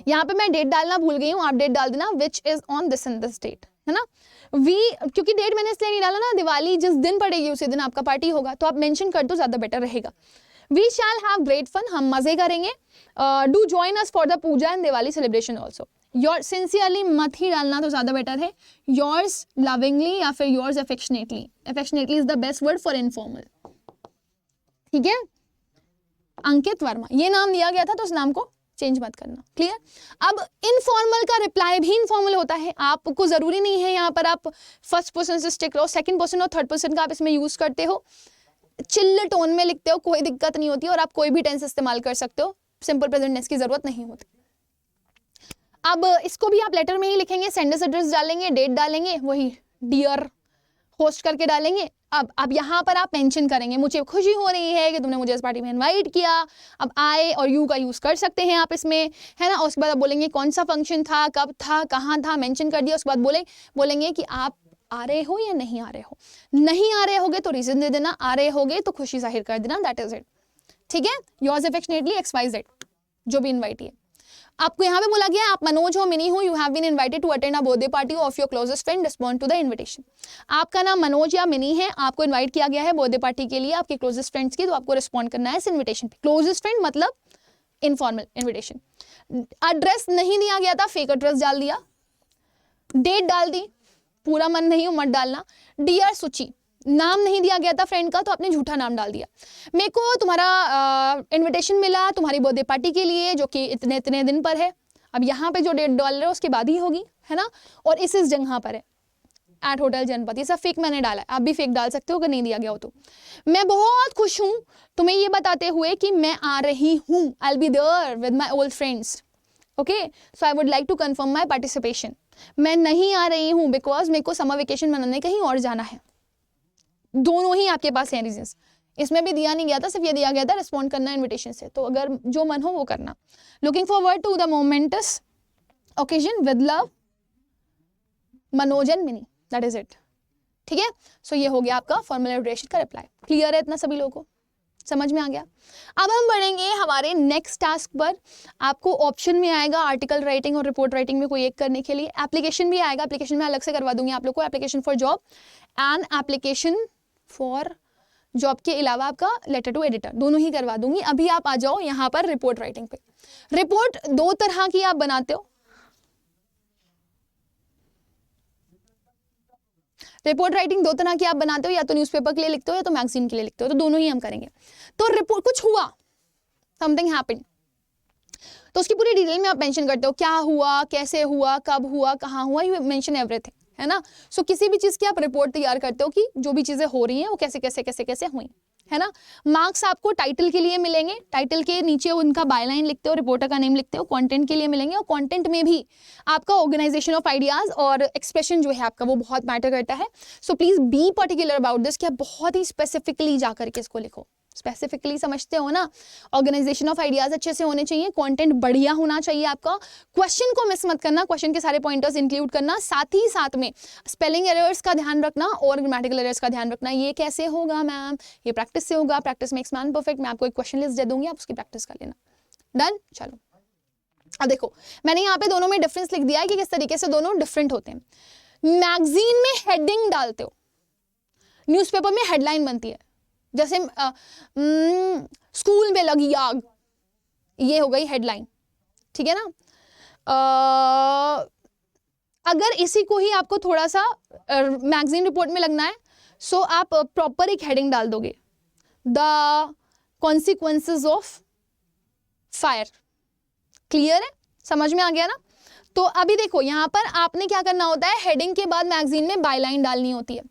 यहाँ पे मैं डेट डालना भूल गई हूँ, आप डेट डाल देना which is on this and this date, है ना। क्योंकि डेट मैंने इसलिए नहीं डाला ना, दिवाली जिस दिन पड़ेगी उसी दिन आपका पार्टी होगा, तो आप मेंशन कर दो, ज्यादा बेटर रहेगा। We shall have great fun, हम मजे करेंगे। Do join us for the puja and Diwali celebration also. Your sincerely मत ही डालना, तो ज्यादा बेटर है। योर्स लविंगली या फिर yours affectionately, affectionately is the best word for informal, ठीक है। अंकित वर्मा ये नाम दिया गया था, तो उस नाम को चेंज मत करना, क्लियर। अब इनफॉर्मल का रिप्लाई भी इनफॉर्मल होता है, आपको जरूरी नहीं है यहाँ पर आप फर्स्ट पर्सन से स्टिक रहो, सेकंड पर्सन और थर्ड पर्सन का आप इसमें यूज करते हो, चिल्ल टोन में लिखते हो, कोई दिक्कत नहीं होती, और आप कोई भी टेंस इस्तेमाल कर सकते हो, सिंपल प्रेजेंट टेंस की जरूरत नहीं होती। अब इसको भी आप लेटर में ही लिखेंगे, सेंडर्स एड्रेस डालेंगे, डेट डालेंगे, वही डियर होस्ट करके डालेंगे। अब यहाँ पर आप मेंशन करेंगे, मुझे खुशी हो रही है कि तुमने मुझे इस पार्टी में इनवाइट किया। अब आई और यू का यूज कर सकते हैं आप इसमें, है ना। उसके बाद आप बोलेंगे कौन सा फंक्शन था, कब था, कहाँ था, मेंशन कर दिया। उसके बाद बोलेंगे कि आप आ रहे हो या नहीं आ रहे हो। नहीं आ रहे होगे तो रीजन दे देना, आ रहे होगे तो खुशी जाहिर कर देना, दैट इज इट, ठीक है। योर्स अफेक्शनेटली XYZ, जो भी इन्वाइट है। आपको यहाँ पे बोला गया आप मनोज हो, मिनी हो, you have been invited to attend a birthday party of your closest friend, respond to the invitation. आपका नाम मनोज या मिनी है, आपको इनवाइट किया गया है बर्थडे पार्टी के लिए आपके क्लोजेस्ट फ्रेंड्स की, तो आपको रिस्पॉन्ड करना है इस इनविटेशन पे। क्लोजेस्ट फ्रेंड मतलब इनफॉर्मल इनविटेशन। एड्रेस नहीं दिया गया था, फेक एड्रेस डाल दिया। डेट डाल दी, पूरा मन नहीं हो मत डालना। डियर सुची, नाम नहीं दिया गया था फ्रेंड का, तो आपने झूठा नाम डाल दिया। मेरे को तुम्हारा इनविटेशन मिला तुम्हारी बर्थडे पार्टी के लिए, जो कि इतने इतने दिन पर है। अब यहाँ पे जो डेट डाल रहे हो उसके बाद ही होगी, है ना, और इस जगह पर है, एट होटल जनपद। ये सब फेक मैंने डाला है, आप भी फेक डाल सकते हो अगर नहीं दिया गया हो तो। मैं बहुत खुश हूँ तुम्हें ये बताते हुए कि मैं आ रही हूँ, I will be there with my old friends, okay, so I would like to confirm my participation. मैं नहीं आ रही हूँ बिकॉज मेरे को समर वेकेशन मनाने कहीं और जाना है। दोनों ही आपके पास हैं रीजंस, इसमें भी दिया नहीं गया था, सिर्फ ये दिया गया था रिस्पॉन्ड करना इनविटेशन से, तो अगर जो मन हो वो करना। Looking forward to the momentous occasion with love Manoj and Mini, that is it, ठीक है। सो ये हो गया आपका फॉर्मल एड्रेस का रिप्लाई। क्लियर है इतना सभी लोगों को, समझ में आ गया। अब हम बढ़ेंगे हमारे नेक्स्ट टास्क पर। आपको ऑप्शन में आएगा आर्टिकल राइटिंग और रिपोर्ट राइटिंग में कोई एक करने के लिए। एप्लीकेशन भी आएगा, एप्लीकेशन में अलग से करवा दूंगी आप लोग को, application for job and application for job के अलावा आपका लेटर टू एडिटर, दोनों ही करवा दूंगी। अभी आप आ जाओ यहाँ पर रिपोर्ट राइटिंग पे। रिपोर्ट दो तरह की आप बनाते हो, रिपोर्ट राइटिंग दो तरह की आप बनाते हो, या तो न्यूज़पेपर के लिए लिखते हो या तो मैगजीन के लिए लिखते हो, तो दोनों ही हम करेंगे। तो रिपोर्ट कुछ हुआ, समथिंग हैपेंड, तो उसकी पूरी डिटेल में आप मेंशन करते हो, क्या हुआ, कैसे हुआ, कब हुआ, कहाँ हुआ, यू मेंशन एवरीथिंग, है ना। सो किसी भी चीज की आप रिपोर्ट तैयार करते हो कि जो भी चीजें हो रही हैं वो कैसे कैसे कैसे कैसे हुई, है ना। मार्क्स आपको टाइटल के लिए मिलेंगे, टाइटल के नीचे उनका बायलाइन लिखते हो, रिपोर्टर का नेम लिखते हो। कंटेंट के लिए मिलेंगे, और कंटेंट में भी आपका ऑर्गेनाइजेशन ऑफ आइडियाज और एक्सप्रेशन जो है आपका वो बहुत मैटर करता है। So please be particular about this, कि आप बहुत ही स्पेसिफिकली जा करके इसको लिखो। स्पेसिफिकली समझते हो ना, ऑर्गेनाइजेशन ऑफ आइडियाज अच्छे से होने चाहिए, कंटेंट बढ़िया होना चाहिए आपका, क्वेश्चन को मिस मत करना, क्वेश्चन के सारे पॉइंटर्स इंक्लूड करना, साथ ही साथ में स्पेलिंग एरर्स का ध्यान रखना और ग्रामेटिकल एरर्स का ध्यान रखना। ये कैसे होगा मैम, ये प्रैक्टिस से होगा, प्रैक्टिस मेक्स मैन परफेक्ट। मैं आपको एक क्वेश्चन लिस्ट दे दूंगी, आप उसकी प्रैक्टिस कर लेना। डन, चलो। अब देखो मैंने यहाँ पे दोनों में डिफरेंस लिख दिया है कि किस तरीके से दोनों डिफरेंट होते हैं। मैगजीन में हेडिंग डालते हो, न्यूज़पेपर में हेडलाइन बनती है, जैसे स्कूल में लगी आग, ये हो गई हेडलाइन, ठीक है ना। अगर इसी को ही आपको थोड़ा सा मैगजीन रिपोर्ट में लगना है, सो आप प्रॉपर एक हेडिंग डाल दोगे, the consequences of fire. Clear है, समझ में आ गया ना। तो अभी देखो यहाँ पर आपने क्या करना होता है, हेडिंग के बाद मैगजीन में बायलाइन डालनी होती है।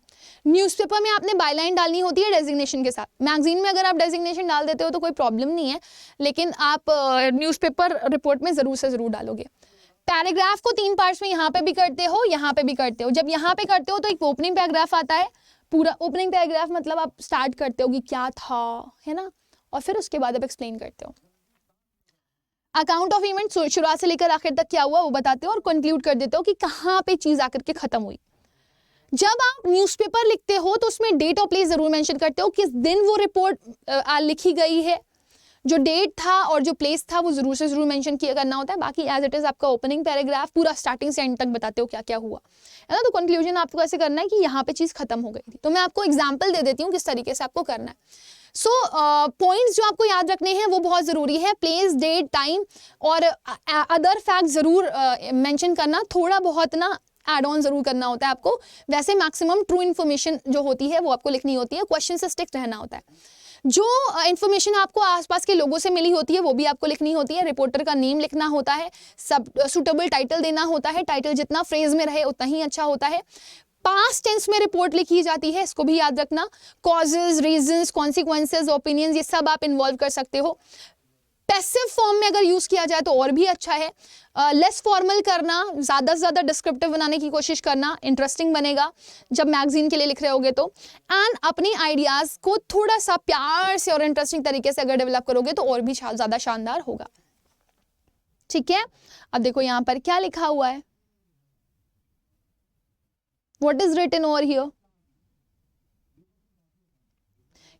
न्यूज़पेपर में आपने बायलाइन डालनी होती है डेजिग्नेशन के साथ, मैगजीन में अगर आप डेजिग्नेशन डाल देते हो तो कोई प्रॉब्लम नहीं है, लेकिन आप न्यूज़पेपर रिपोर्ट में ज़रूर से ज़रूर डालोगे। पैराग्राफ को 3 पार्ट्स में यहाँ पे भी करते हो, यहाँ पे भी करते हो। जब यहाँ पे करते हो तो एक ओपनिंग पैराग्राफ आता है, पूरा ओपनिंग पैराग्राफ मतलब आप स्टार्ट करते हो कि क्या था, है ना, और फिर उसके बाद आप एक्सप्लेन करते हो। अकाउंट ऑफ इवेंट शुरुआत से लेकर आखिर तक क्या हुआ वो बताते हो और कंक्लूड कर देते हो कि कहाँ पे चीज़ आकर के खत्म हुई। जब आप न्यूज़पेपर लिखते हो तो उसमें डेट और प्लेस जरूर मेंशन करते हो, किस दिन वो रिपोर्ट लिखी गई है, जो डेट था और जो प्लेस था वो जरूर से जरूर मेंशन किया करना होता है। बाकी एज इट इज आपका ओपनिंग पैराग्राफ पूरा स्टार्टिंग से एंड तक बताते हो क्या क्या हुआ, है ना। तो कंक्लूजन आपको ऐसे करना है कि यहाँ पे चीज़ खत्म हो गई थी। तो मैं आपको एग्जाम्पल दे देती हूँ किस तरीके से आपको करना है। सो पॉइंट्स जो आपको याद रखने हैं वो बहुत ज़रूरी है, प्लेस, डेट, टाइम और अदर फैक्ट ज़रूर मेंशन करना, थोड़ा बहुत ना एड ऑन जरूर करना होता है आपको। वैसे मैक्सिमम ट्रू इन्फॉर्मेशन जो होती है वो आपको लिखनी होती है, क्वेश्चन से स्टिक रहना होता है। जो इन्फॉर्मेशन आपको आसपास के लोगों से मिली होती है वो भी आपको लिखनी होती है। रिपोर्टर का नेम लिखना होता है, सब सुटेबल टाइटल देना होता है, टाइटल जितना फ्रेज में रहे उतना ही अच्छा होता है। पास्ट टेंस में रिपोर्ट लिखी जाती है, इसको भी याद रखना। कॉजेज, रीजंस, कॉन्सिक्वेंसेज, ओपिनियंस, ये सब आप इन्वॉल्व कर सकते हो। पैसिव फॉर्म में अगर यूज किया जाए तो और भी अच्छा है। लेस फॉर्मल करना, ज़्यादा से ज़्यादा डिस्क्रिप्टिव बनाने की कोशिश करना, इंटरेस्टिंग बनेगा जब मैगजीन के लिए लिख रहे होगे तो। एंड अपने आइडियाज़ को थोड़ा सा प्यार से और इंटरेस्टिंग तरीके से अगर डेवलप करोगे तो और भी ज़्यादा शानदार होगा। ठीक है, अब देखो यहाँ पर क्या लिखा हुआ है, what is written over here.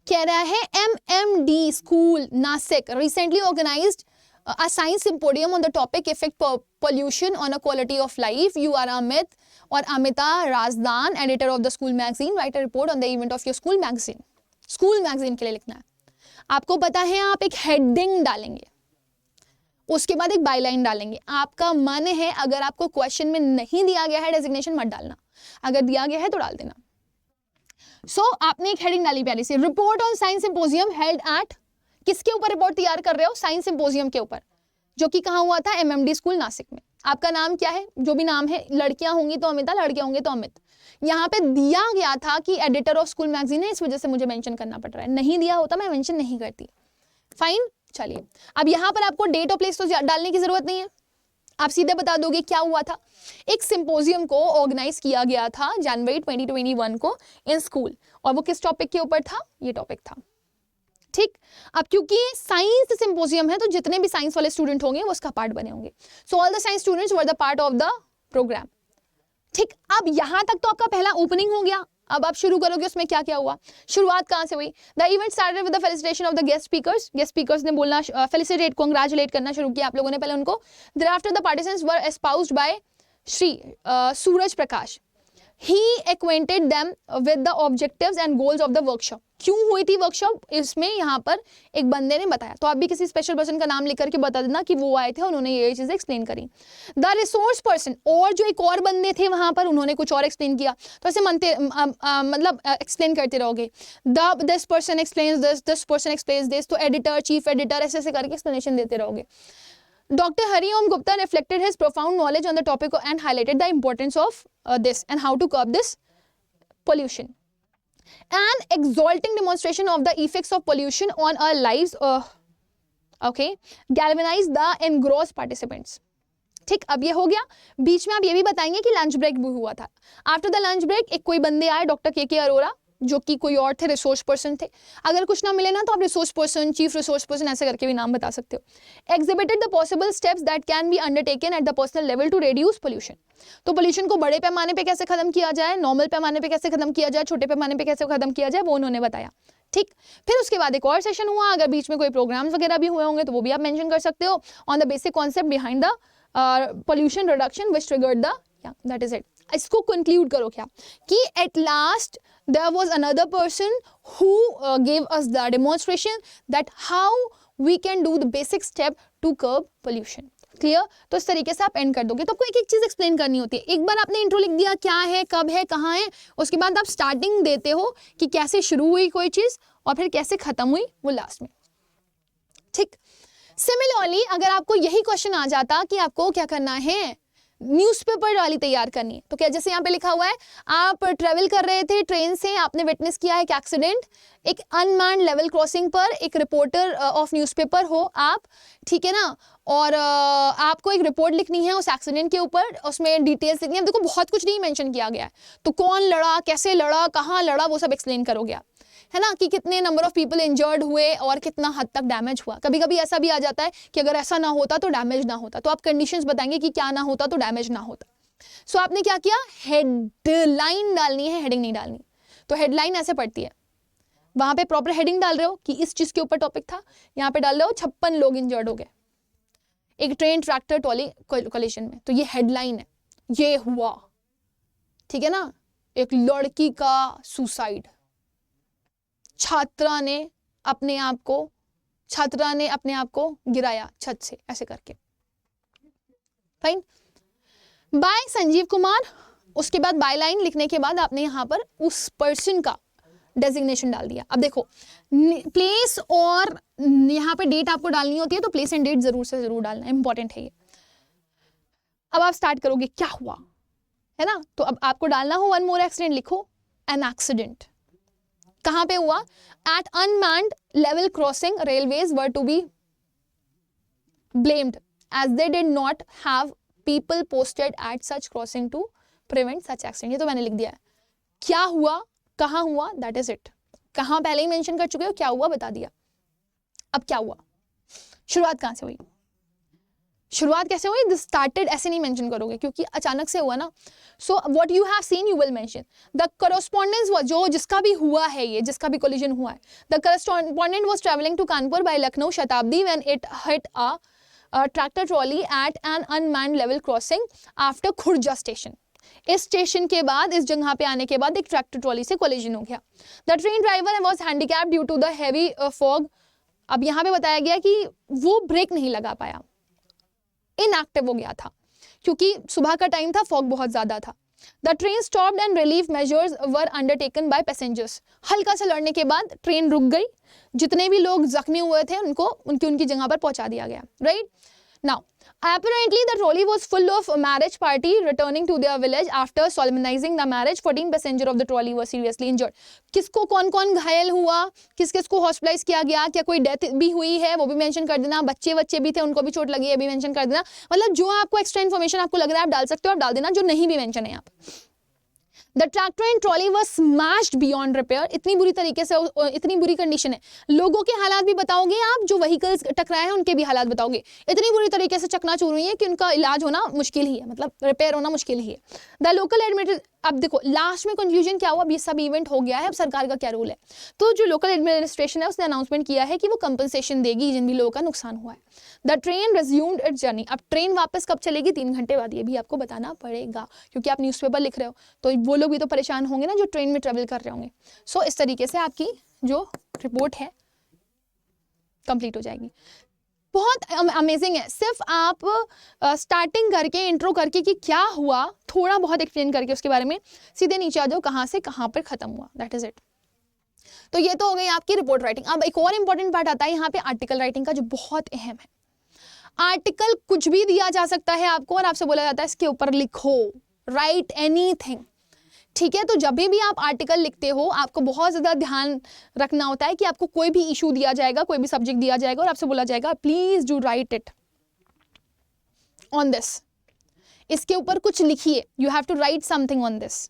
कह रहा है MMD school Nashik recently organised a science symposium on the topic effect pollution on a quality of life. You are Amit or Amita Razdan, editor of the school magazine. Write a report on the event of your school magazine. School magazine के लिए लिखना है। आपको पता है आप एक heading डालेंगे, उसके बाद एक बायलाइन डालेंगे। आपका मन है, अगर आपको क्वेश्चन में नहीं दिया गया है डेजिग्नेशन मत डालना, अगर दिया गया है तो डाल देना। आपने एक हेडिंग डाली प्यारी सी, report on science symposium held at, किसके ऊपर रिपोर्ट तैयार कर रहे हो, साइंस सिंपोजियम के ऊपर, जो कि कहाँ हुआ था, MMD स्कूल नासिक में। आपका नाम क्या है, जो भी नाम है, लड़कियां होंगी तो अमिता, लड़के होंगे तो अमित। यहाँ पे दिया गया था कि एडिटर ऑफ स्कूल मैगजीन है, इस वजह से मुझे मेंशन करना पड़ रहा है, नहीं दिया होता मैं मेंशन नहीं करती। फाइन, चलिए अब यहाँ पर आपको डेट और प्लेस तो डालने की जरूरत नहीं है, आप सीधे बता दोगे क्या हुआ था। एक सिंपोजियम को ऑर्गेनाइज किया गया था जनवरी 2021 को इन स्कूल, और वो किस टॉपिक के ऊपर था, ये टॉपिक था। ठीक, अब क्योंकि साइंस सिंपोजियम है तो जितने भी साइंस वाले स्टूडेंट होंगे वो उसका पार्ट बने होंगे। So all the science students were the part of the programme. ठीक, अब यहां तक तो आपका पहला ओपनिंग हो गया। अब आप शुरू करोगे उसमें क्या क्या हुआ, शुरुआत कहां से हुई। The event started with the felicitation of the guest speakers. Guest speakers ने बोलना, फेलिसिटेट, कांग्रेचुलेट करना शुरू किया आप लोगों ने पहले उनको। Thereafter the participants were espoused by Shri Suraj Prakash. He acquainted them with the objectives and goals of the workshop. क्यों हुई थी वर्कशॉप, इसमें यहाँ पर एक बंदे ने बताया, तो आप भी किसी स्पेशल पर्सन का नाम लिख करके बता देना कि वो आए थे, उन्होंने ये चीजें एक्सप्लेन करी। द रिसोर्स पर्सन, और जो एक और बंदे थे वहां पर, उन्होंने कुछ और एक्सप्लेन किया। तो ऐसे मतलब एक्सप्लेन करते रहोगे, this person explains this, this person explains this, तो एडिटर, चीफ एडिटर, ऐसे ऐसे करके एक्सप्लेनेशन देते रहोगे। Dr. Hariom Gupta reflected his profound knowledge on the topic and highlighted the importance of this and how to curb this pollution. An exalting demonstration of the effects of pollution on our lives, galvanized the engrossed participants. ठीक, अब ये हो गया। बीच में आप ये भी बताएंगे कि लंच ब्रेक भी हुआ था। आफ्टर द लंच ब्रेक एक कोई बंदे आए, डॉक्टर के अरोरा, जो कि कोई और थे, रिसोर्स पर्सन थे। अगर कुछ ना मिले ना तो आप resource person, chief resource person ऐसे करके भी नाम बता सकते हो। Exhibited the possible steps that can be undertaken at the personal level to reduce pollution. तो पोल्यूशन को बड़े पैमाने पे कैसे खत्म किया जाए, नॉर्मल पैमाने पे कैसे खत्म किया जाए, छोटे पैमाने पे कैसे खत्म किया जाए, वो उन्होंने बताया। ठीक, फिर उसके बाद एक और सेशन हुआ। अगर बीच में कोई प्रोग्राम्स वगैरह भी हुए होंगे तो वो भी आप मेंशन कर सकते हो, on the basic concept behind the pollution reduction which triggered the, that is it. इसको कंक्लूड करो क्या कि at last there was another person who gave us the demonstration that how we can do the basic step to curb pollution. Clear, तो इस तरीके से आप and कर दोगे। तो आपको एक एक चीज एक्सप्लेन करनी होती है। एक बार आपने इंट्रो लिख दिया, क्या है, कब है, कहाँ है, उसके बाद आप स्टार्टिंग देते हो कि कैसे शुरू हुई कोई चीज और फिर कैसे खत्म हुई वो लास्ट में। ठीक, सिमिलरली अगर आपको यही क्वेश्चन आ जाता कि आपको क्या करना है, न्यूज़पेपर वाली तैयार करनी है। तो क्या, जैसे यहाँ पे लिखा हुआ है, आप ट्रेवल कर रहे थे ट्रेन से, आपने विटनेस किया एक एक्सीडेंट, एक अनमैन्ड लेवल क्रॉसिंग पर, एक रिपोर्टर ऑफ न्यूज़पेपर हो आप, ठीक है ना, और आपको एक रिपोर्ट लिखनी है उस एक्सीडेंट के ऊपर, उसमें डिटेल्स लिखनी है। देखो बहुत कुछ नहीं मेंशन किया गया है, तो कौन लड़ा, कैसे लड़ा, कहाँ लड़ा, वो सब एक्सप्लेन करोगे आप, है ना, कि कितने नंबर ऑफ पीपल इंजर्ड हुए और कितना हद तक डैमेज हुआ। कभी कभी ऐसा भी आ जाता है कि अगर ऐसा ना होता तो डैमेज ना होता, तो आप कंडीशंस बताएंगे कि क्या ना होता तो डैमेज ना होता। सो आपने क्या किया, हेडलाइन डालनी है, हेडिंग नहीं डालनी। तो हेडलाइन ऐसे पढ़ती है, वहां पे प्रॉपर हेडिंग डाल रहे हो कि इस चीज के ऊपर टॉपिक था, यहाँ पे डाल रहे हो 56 लोग इंजर्ड हो गए एक ट्रेन ट्रैक्टर ट्रॉली कोलिजन में, तो ये हेडलाइन है, ये हुआ, ठीक है ना। एक लड़की का सुसाइड, छात्रा ने अपने आप को गिराया छत से, ऐसे करके, फाइन। बाय संजीव कुमार, उसके बाद बाय लाइन लिखने के बाद आपने यहां पर उस पर्सन का डेजिग्नेशन डाल दिया। अब देखो प्लेस और यहाँ पे डेट आपको डालनी होती है, तो प्लेस एंड डेट जरूर से जरूर डालना, इंपॉर्टेंट है ये। अब आप स्टार्ट करोगे, क्या हुआ, है ना, तो अब आपको डालना हो वन मोर एक्सीडेंट, लिखो एन एक्सीडेंट, कहां पे हुआ, at unmanned level crossing railways were to be blamed as they did not have people posted at such crossing to prevent such accident. ये तो मैंने लिख दिया है, क्या हुआ, कहां हुआ, दैट इज इट। कहां पहले ही मेंशन कर चुके हो, क्या हुआ बता दिया। अब क्या हुआ, शुरुआत कहां से हुई, शुरुआत कैसे हुई, दिस स्टार्टेड ऐसे नहीं मेंशन करोगे क्योंकि अचानक से हुआ ना। So what you have seen you will mention the correspondence, जो जिसका भी हुआ है, ये जिसका भी कोलिजन हुआ है, the correspondent was travelling to Kanpur by Lucknow Shatabdi when it hit a tractor trolley at an unmanned level crossing after Khurja station. इस स्टेशन के बाद, इस जगह पे आने के बाद एक ट्रैक्टर ट्रॉली से कोलिजन हो गया। The train driver was handicapped due to the heavy fog. अब यहाँ पे बताया गया कि वो ब्रेक नहीं लगा पाया, इनएक्टिव हो गया था क्योंकि सुबह का टाइम था, फॉग बहुत ज्यादा था। The train stopped and relief measures were undertaken by passengers. हल्का सा लड़ने के बाद ट्रेन रुक गई, जितने भी लोग जख्मी हुए थे उनको उनकी जगह पर पहुंचा दिया गया, right. Now apparently the trolley was full of a marriage party returning to their village after solemnizing the marriage. 14 passenger of the trolley were seriously injured. किसको कौन कौन घायल हुआ, किस किस को हॉस्पिटलाइज किया गया, क्या कोई डेथ भी हुई है वो भी मेंशन कर देना, बच्चे भी थे उनको भी चोट लगी है भी मेंशन कर देना। मतलब जो आपको एक्स्ट्रा इन्फॉर्मेशन आपको लग रहा है आप डाल सकते हो, आप डाल देना, जो नहीं भी मेंशन है यहाँ पे। The tractor and trolley was smashed beyond repair. इतनी बुरी तरीके से, इतनी बुरी कंडीशन है। लोगों के हालात भी बताओगे आप, जो व्हीकल्स टकराए हैं उनके भी हालात बताओगे। इतनी बुरी तरीके से चकनाचूर हुई है कि उनका इलाज होना मुश्किल ही है, मतलब रिपेयर होना मुश्किल ही है। द लोकल एडमिनिस्ट्रेशन, अब देखो लास्ट में कंक्लूजन क्या हुआ, अब ये सब इवेंट हो गया है, अब सरकार का क्या रूल है। तो जो लोकल एडमिनिस्ट्रेशन है उसने अनाउंसमेंट किया है कि वो कंपनसेशन देगी जिन भी लोगों का नुकसान हुआ है। The train resumed it's journey. अब ट्रेन वापस कब चलेगी, 3 घंटे बाद, ये भी आपको बताना पड़ेगा क्योंकि आप न्यूज़पेपर लिख रहे हो, तो वो लोग भी तो परेशान होंगे ना जो ट्रेन में ट्रेवल कर रहे होंगे। सो इस तरीके से आपकी जो रिपोर्ट है कंप्लीट हो जाएगी। बहुत अमेजिंग है, सिर्फ आप स्टार्टिंग करके, इंट्रो करके कि क्या हुआ, थोड़ा बहुत एक्सप्लेन करके उसके बारे में सीधे नीचे आ जाओ कहाँ से कहाँ पर खत्म हुआ, दैट इज इट। तो ये तो हो गई आपकी रिपोर्ट राइटिंग। अब एक और इंपॉर्टेंट पार्ट आता है यहाँ पे आर्टिकल राइटिंग का, जो बहुत अहम है। आर्टिकल कुछ भी दिया जा सकता है आपको और आपसे बोला जाता है इसके ऊपर लिखो, राइट एनीथिंग, ठीक है। तो जब भी आप आर्टिकल लिखते हो आपको बहुत ज्यादा ध्यान रखना होता है कि आपको कोई भी इशू दिया जाएगा, कोई भी सब्जेक्ट दिया जाएगा और आपसे बोला जाएगा please do write it on this, इसके ऊपर कुछ लिखिए, you have to write something on this,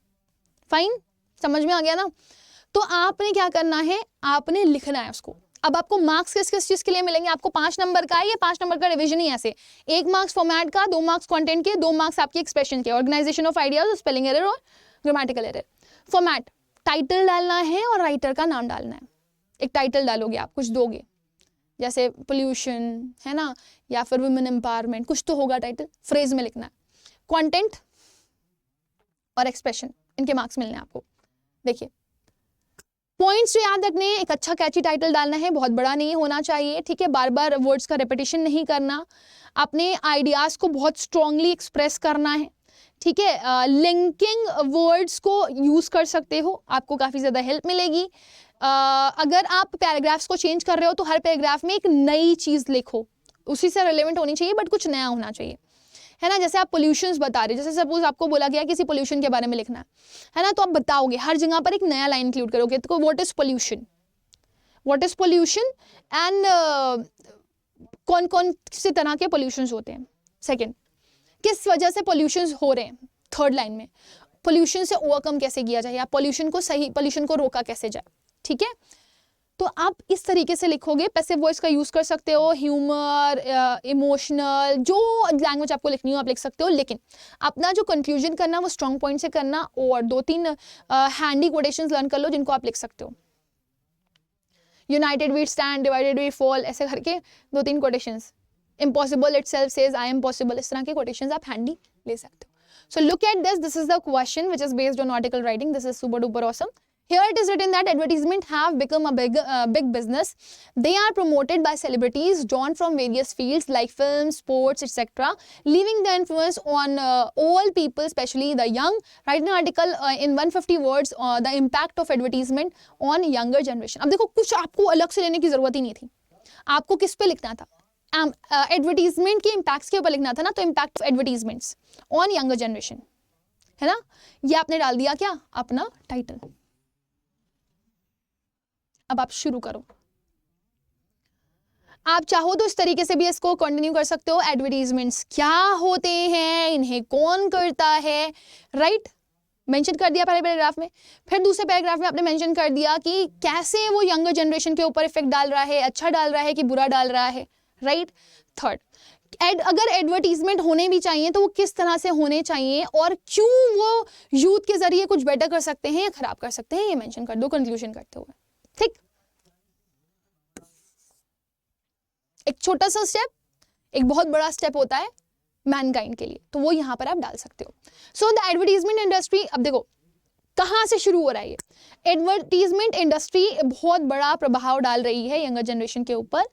fine, समझ में आ गया ना। तो आपने क्या करना है, आपने लिखना है उसको। अब आपको मार्क्स किस किस चीज के लिए मिलेंगे, आपको 5 नंबर का है, ये 5 नंबर का रिवीजन ही ऐसे, 1 मार्क्स फॉर्मेट का, 2 मार्क्स कंटेंट के, 2 मार्क्स आपके एक्सप्रेशन के, organisation of ideas, spelling error और ग्रामेटिकल एरर। फॉर्मेट, टाइटल डालना है और राइटर का नाम डालना है। एक टाइटल डालोगे आप, कुछ दोगे, जैसे पोल्यूशन है ना, या फिर वुमेन एम्पावरमेंट, कुछ तो होगा टाइटल, फ्रेज में लिखना है। कंटेंट और एक्सप्रेशन, इनके मार्क्स मिलने हैं आपको। देखिए पॉइंट्स जो याद रखने, एक अच्छा कैची टाइटल डालना है, बहुत बड़ा नहीं होना चाहिए, ठीक है, बार बार वर्ड्स का रिपीटिशन नहीं करना, अपने आइडियाज को बहुत स्ट्रांगली एक्सप्रेस करना है, ठीक है। लिंकिंग वर्ड्स को यूज कर सकते हो, आपको काफी ज्यादा हेल्प मिलेगी। अगर आप पैराग्राफ्स को चेंज कर रहे हो तो हर पैराग्राफ में एक नई चीज लिखो, उसी से रिलेवेंट होनी चाहिए बट कुछ नया होना चाहिए, है ना। जैसे आप पोल्यूशंस बता रहे हो, जैसे सपोज आपको बोला गया किसी पोल्यूशन के बारे में लिखना है ना, तो आप बताओगे, हर जगह पर एक नया लाइन इंक्लूड करोगे। तो what is pollution, what is pollution and कौन कौन से तरह के पोल्यूशंस होते हैं। सेकंड, किस वजह से पोल्यूशंस हो रहे हैं। थर्ड लाइन में पोल्यूशन से ओवरकम कैसे किया जाए, या पोल्यूशन को रोका कैसे जाए। ठीक है, तो आप इस तरीके से लिखोगे। पैसिव वॉइस का यूज कर सकते हो, ह्यूमर, इमोशनल, जो लैंग्वेज आपको लिखनी हो आप लिख सकते हो, लेकिन अपना जो कंक्लूजन करना वो स्ट्रॉन्ग पॉइंट से करना, और 2-3 हैंडी कोटेशंस लर्न कर लो जिनको आप लिख सकते हो। United we stand, divided we fall, ऐसे करके 2-3 quotations. Impossible itself says I am possible, इस तरह के कोटेशंस आप हैंडी ले सकते हो। So look at this. This is the question which is based on article writing. This is super duper awesome. Here it is written that advertisement have become a big business. They are promoted by celebrities drawn from various fields like film, sports, etc., leaving their influence on all people, especially the young. Write an article in 150 words the impact of advertisement on younger generation. अब देखो, कुछ आपको अलग से लेने की जरूरत ही नहीं थी, आपको किस पे लिखना था, एडवर्टीजमेंट के इम्पैक्ट्स के ऊपर लिखना था ना। तो impact of advertisements on younger generation, है ना, ये आपने डाल दिया क्या, अपना टाइटल। अब आप शुरू करो। आप चाहो तो इस तरीके से भी इसको कंटिन्यू कर सकते हो। एडवर्टीजमेंट्स क्या होते हैं, इन्हें कौन करता है, राइट, मेंशन कर दिया पहले पैराग्राफ में। फिर दूसरे पैराग्राफ में आपने मेंशन कर दिया कि कैसे वो यंगर जनरेशन के ऊपर इफेक्ट डाल रहा है, अच्छा डाल रहा है कि बुरा डाल रहा है, राइट। थर्ड, अगर एडवर्टीजमेंट होने भी चाहिए तो वो किस तरह से होने चाहिए, और क्यों वो यूथ के जरिए कुछ बेटर कर सकते हैं या खराब कर सकते हैं, ये मेंशन कर दो कंक्लूजन करते हुए। ठीक, एक छोटा सा स्टेप, एक बहुत बड़ा स्टेप होता है मैनकाइंड के लिए, तो वो यहां पर आप डाल सकते हो। सो द एडवर्टीजमेंट इंडस्ट्री, अब देखो कहां से शुरू हो रहा है ये। एडवर्टीजमेंट इंडस्ट्री बहुत बड़ा प्रभाव डाल रही है यंगर जनरेशन के ऊपर।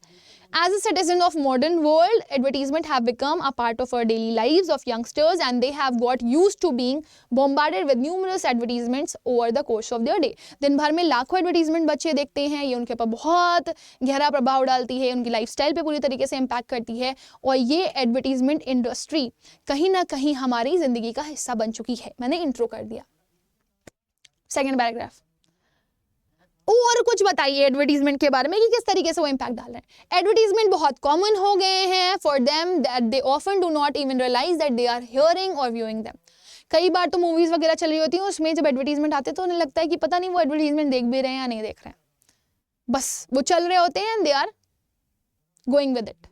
As a citizen of modern world, advertisement have become a part of our daily lives of youngsters, and they have got used to being bombarded with numerous advertisements over the course of their day. दिन भर में लाखों advertisement बच्चे देखते हैं, ये उनके ऊपर बहुत गहरा प्रभाव डालती है, उनकी लाइफस्टाइल पे पूरी तरीके से इम्पैक्ट करती है, और ये एडवर्टीजमेंट इंडस्ट्री कहीं ना कहीं हमारी जिंदगी का हिस्सा बन चुकी है। मैंने इंट्रो कर दिया। सेकेंड पैराग्राफ, और कुछ बताइए एडवर्टीजमेंट के बारे में कि किस तरीके से वो इम्पैक्ट डाल रहे हैं। एडवर्टीजमेंट बहुत कॉमन हो गए हैं for them that they often do not even realise that they are hearing और व्यूइंग देम। कई बार तो मूवीज वगैरह चल रही होती हैं, उसमें जब एडवर्टीजमेंट आते हैं तो उन्हें लगता है कि पता नहीं वो एडवर्टीजमेंट देख भी रहे हैं या नहीं देख रहे हैं, बस वो चल रहे होते हैं and they are going with it.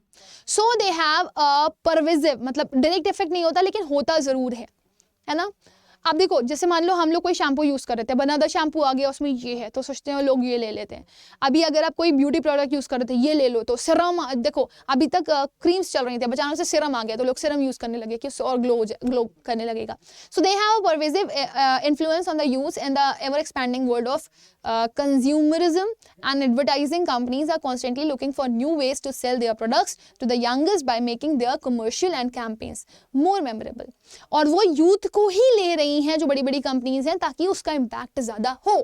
So they have a pervasive, मतलब डायरेक्ट इफेक्ट नहीं होता लेकिन होता जरूर है ना। अब देखो, जैसे मान लो हम लोग कोई शैम्पू यूज कर रहे थे, बनादा शैम्पू आ गया, उसमें ये है तो सोचते हैं लोग ये ले लेते हैं। अभी अगर आप कोई ब्यूटी प्रोडक्ट यूज कर रहे थे, ये ले लो, तो सिरम, देखो अभी तक क्रीम्स चल रही थी, अचानक से सिरम आ गया तो लोग सिरम यूज करने लगे कि उससे और ग्लो करने लगेगा। So they have a pervasive influence on the youth in the ever expanding world of consumerism, and advertising companies are constantly looking for new ways to sell their products to the youngest by making their commercial and campaigns more memorable. और वो youth को ही ले रही हैं जो बड़ी बड़ी companies हैं, ताकि उसका इम्पैक्ट ज्यादा हो।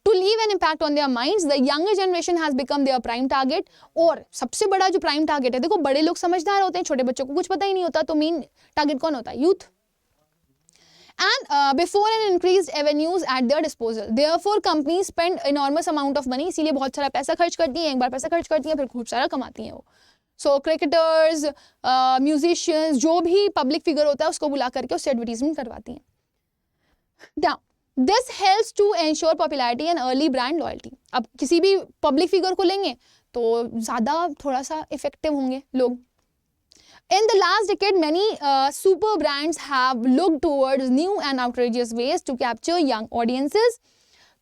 To leave an impact on their minds, the younger generation has become their prime target. और सबसे बड़ा जो प्राइम टारगेट है, देखो बड़े लोग समझदार होते हैं, छोटे बच्चों को कुछ पता ही नहीं होता, तो मेन टारगेट कौन होता है, youth. And before an increased avenues at their disposal, therefore companies spend enormous amount of money, इसीलिए बहुत सारा पैसा खर्च करती हैं, एक बार पैसा खर्च करती हैं फिर खूब सारा कमाती हैं वो। सो क्रिकेटर्स, म्यूजिशियंस, जो भी पब्लिक फिगर होता है उसको बुला करके उससे एडवर्टीजमेंट करवाती हैं। Now, this helps to ensure popularity and early brand loyalty. अब किसी भी पब्लिक फिगर को लेंगे तो ज़्यादा थोड़ा सा इफेक्टिव होंगे लोग। In the last decade, many super brands have looked towards new and outrageous ways to capture young audiences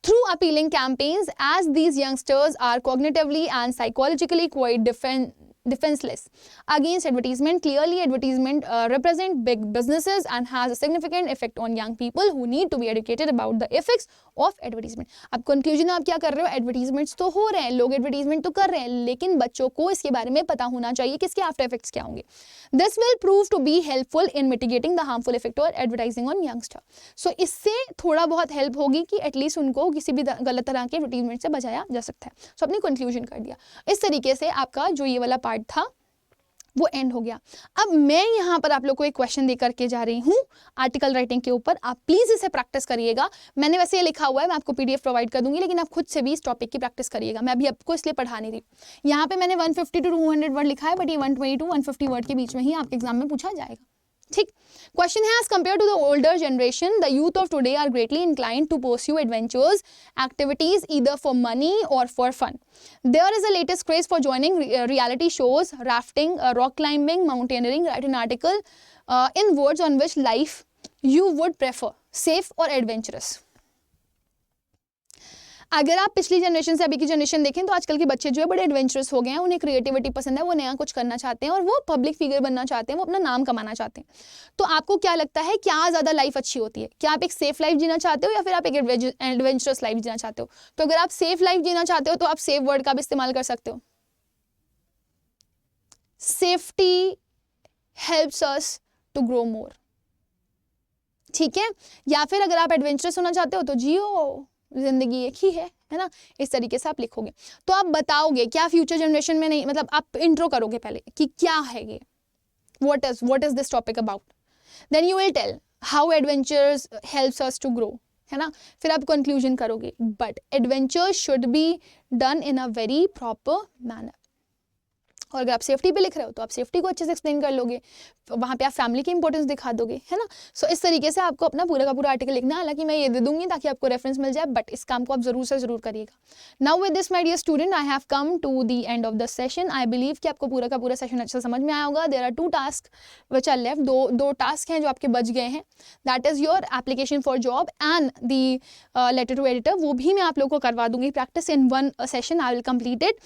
through appealing campaigns, as these youngsters are cognitively and psychologically quite defenseless against advertisement. Clearly, advertisement represent big businesses and has a significant effect on young people who need to be educated about the effects of advertisement. अब conclusion आप क्या कर रहे हो, advertisements तो हो रहे हैं, लोग एडवर्टीजमेंट तो कर रहे हैं, लेकिन बच्चों को इसके बारे में पता होना चाहिए कि इसके आफ्टर इफेक्ट्स क्या होंगे। This will prove to be helpful in mitigating the harmful effect of advertising on youngster. So इससे थोड़ा बहुत हेल्प होगी कि एटलीस्ट उनको किसी भी गलत तरह के एडवर्टीजमेंट से बचाया जा सकता है। सो अपनी कंक्लूजन कर दिया। इस तरीके से आपका जो ये वाला पार्ट था वो एंड हो गया। अब मैं यहाँ पर आप लोग को एक क्वेश्चन दे करके जा रही हूँ आर्टिकल राइटिंग के ऊपर, आप प्लीज इसे प्रैक्टिस करिएगा। मैंने वैसे ये लिखा हुआ है, मैं आपको पीडीएफ प्रोवाइड कर दूंगी, लेकिन आप खुद से भी इस टॉपिक की प्रैक्टिस करिएगा। मैं अभी आपको इसलिए पढ़ा नहीं रही। यहाँ पे मैंने 150 to 200 वर्ड लिखा है, बट ये 120 to 150 वर्ड के बीच में ही आपके एग्जाम में पूछा जाएगा। ठीक, क्वेश्चन है, as compare to the older generation the youth of today are greatly inclined to pursue adventures activities either for money or for fun. There is a latest craze for joining reality shows, rafting, rock climbing, mountaineering. Write an article in words on which life you would prefer, safe or adventurous. अगर आप पिछली generation से अभी की generation देखें तो आजकल के बच्चे जो है बड़े एडवेंचरस हो गए हैं, उन्हें क्रिएटिविटी पसंद है, वो नया कुछ करना चाहते हैं और वो पब्लिक फिगर बनना चाहते हैं, वो अपना नाम कमाना चाहते हैं। तो आपको क्या लगता है, क्या ज़्यादा लाइफ अच्छी होती है? क्या आप एक सेफ लाइफ जीना चाहते हो या फिर आप एक एडवेंचरस लाइफ जीना चाहते हो? तो अगर आप सेफ लाइफ जीना चाहते हो तो आप सेफ वर्ड का भी इस्तेमाल कर सकते हो। Safety helps us to grow more, ठीक है। या फिर अगर आप एडवेंचरस होना चाहते हो तो जियो, जिंदगी एक ही है ना, इस तरीके से आप लिखोगे। तो आप बताओगे क्या फ्यूचर जनरेशन में नहीं, मतलब आप इंट्रो करोगे पहले कि क्या है ये, what is this topic about, then you will tell how adventures helps us to grow, है ना। फिर आप कंक्लूजन करोगे, but adventure should be done in a very proper manner. और अगर आप सेफ्टी पे लिख रहे हो तो आप सेफ्टी को अच्छे से एक्सप्लेन कर लोगे, वहाँ पे आप फैमिली की इंपॉर्टेंस दिखा दोगे, है ना। सो इस तरीके से आपको अपना पूरा का पूरा आर्टिकल लिखना है। हालांकि मैं ये दे दूंगी ताकि आपको रेफरेंस मिल जाए, बट इस काम को आप जरूर से जरूर करिएगा। Now with this my dear student, I have come to the end of the session. I believe कि आपको पूरा का पूरा सेशन अच्छा समझ में आया होगा। There are 2 task which are left, दो टास्क हैं जो आपके बच गए हैं। That is your application for job and the letter to editor. वो भी मैं आप लोग को करवा दूंगी practice in 1 session. I will complete it.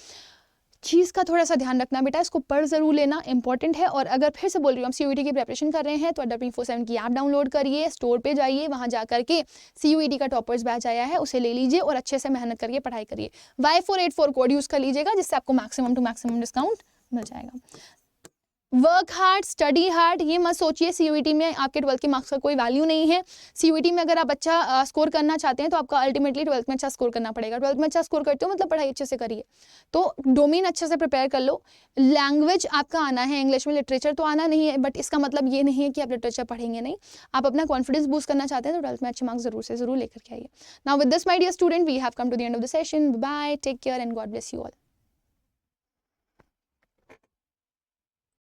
चीज़ का थोड़ा सा ध्यान रखना बेटा, इसको पढ़ जरूर लेना, इंपॉर्टेंट है। और अगर फिर से बोल रही हूँ, हम CUET की प्रिपरेशन कर रहे हैं तो अड्डा 24/7 की ऐप डाउनलोड करिए, स्टोर पे जाइए, वहाँ जा करके CUET का टॉपर्स बैच आया है उसे ले लीजिए और अच्छे से मेहनत करके पढ़ाई करिए। Y484 कोड यूज़ कर लीजिएगा, जिससे आपको मैक्सिमम टू मैक्सिमम डिस्काउंट मिल जाएगा। वर्क हार्ड, स्टडी हार्ड, ये मत सोचिए CUET में आपके 12th के मार्क्स का कोई वैल्यू नहीं है। CUET में अगर आप अच्छा स्कोर करना चाहते हैं तो आपका अल्टीमेटली 12th में अच्छा स्कोर करना पड़ेगा। 12th में अच्छा स्कोर करते हो मतलब पढ़ाई अच्छे से करिए, तो डोमेन अच्छे से प्रिपेयर कर लो। लैंग्वेज आपका आना है, इंग्लिश में लिटरेचर तो आना नहीं है, बट इसका मतलब ये नहीं है कि आप लिटरेचर पढ़ेंगे नहीं। आप अपना कॉन्फिडेंस बूस्ट करना चाहते हैं तो 12th में अच्छे मार्क्स जरूर से जरूर लेकर के आइए। Now with this my dear student, we have come to the end of the session. Bye, take care and God bless you all.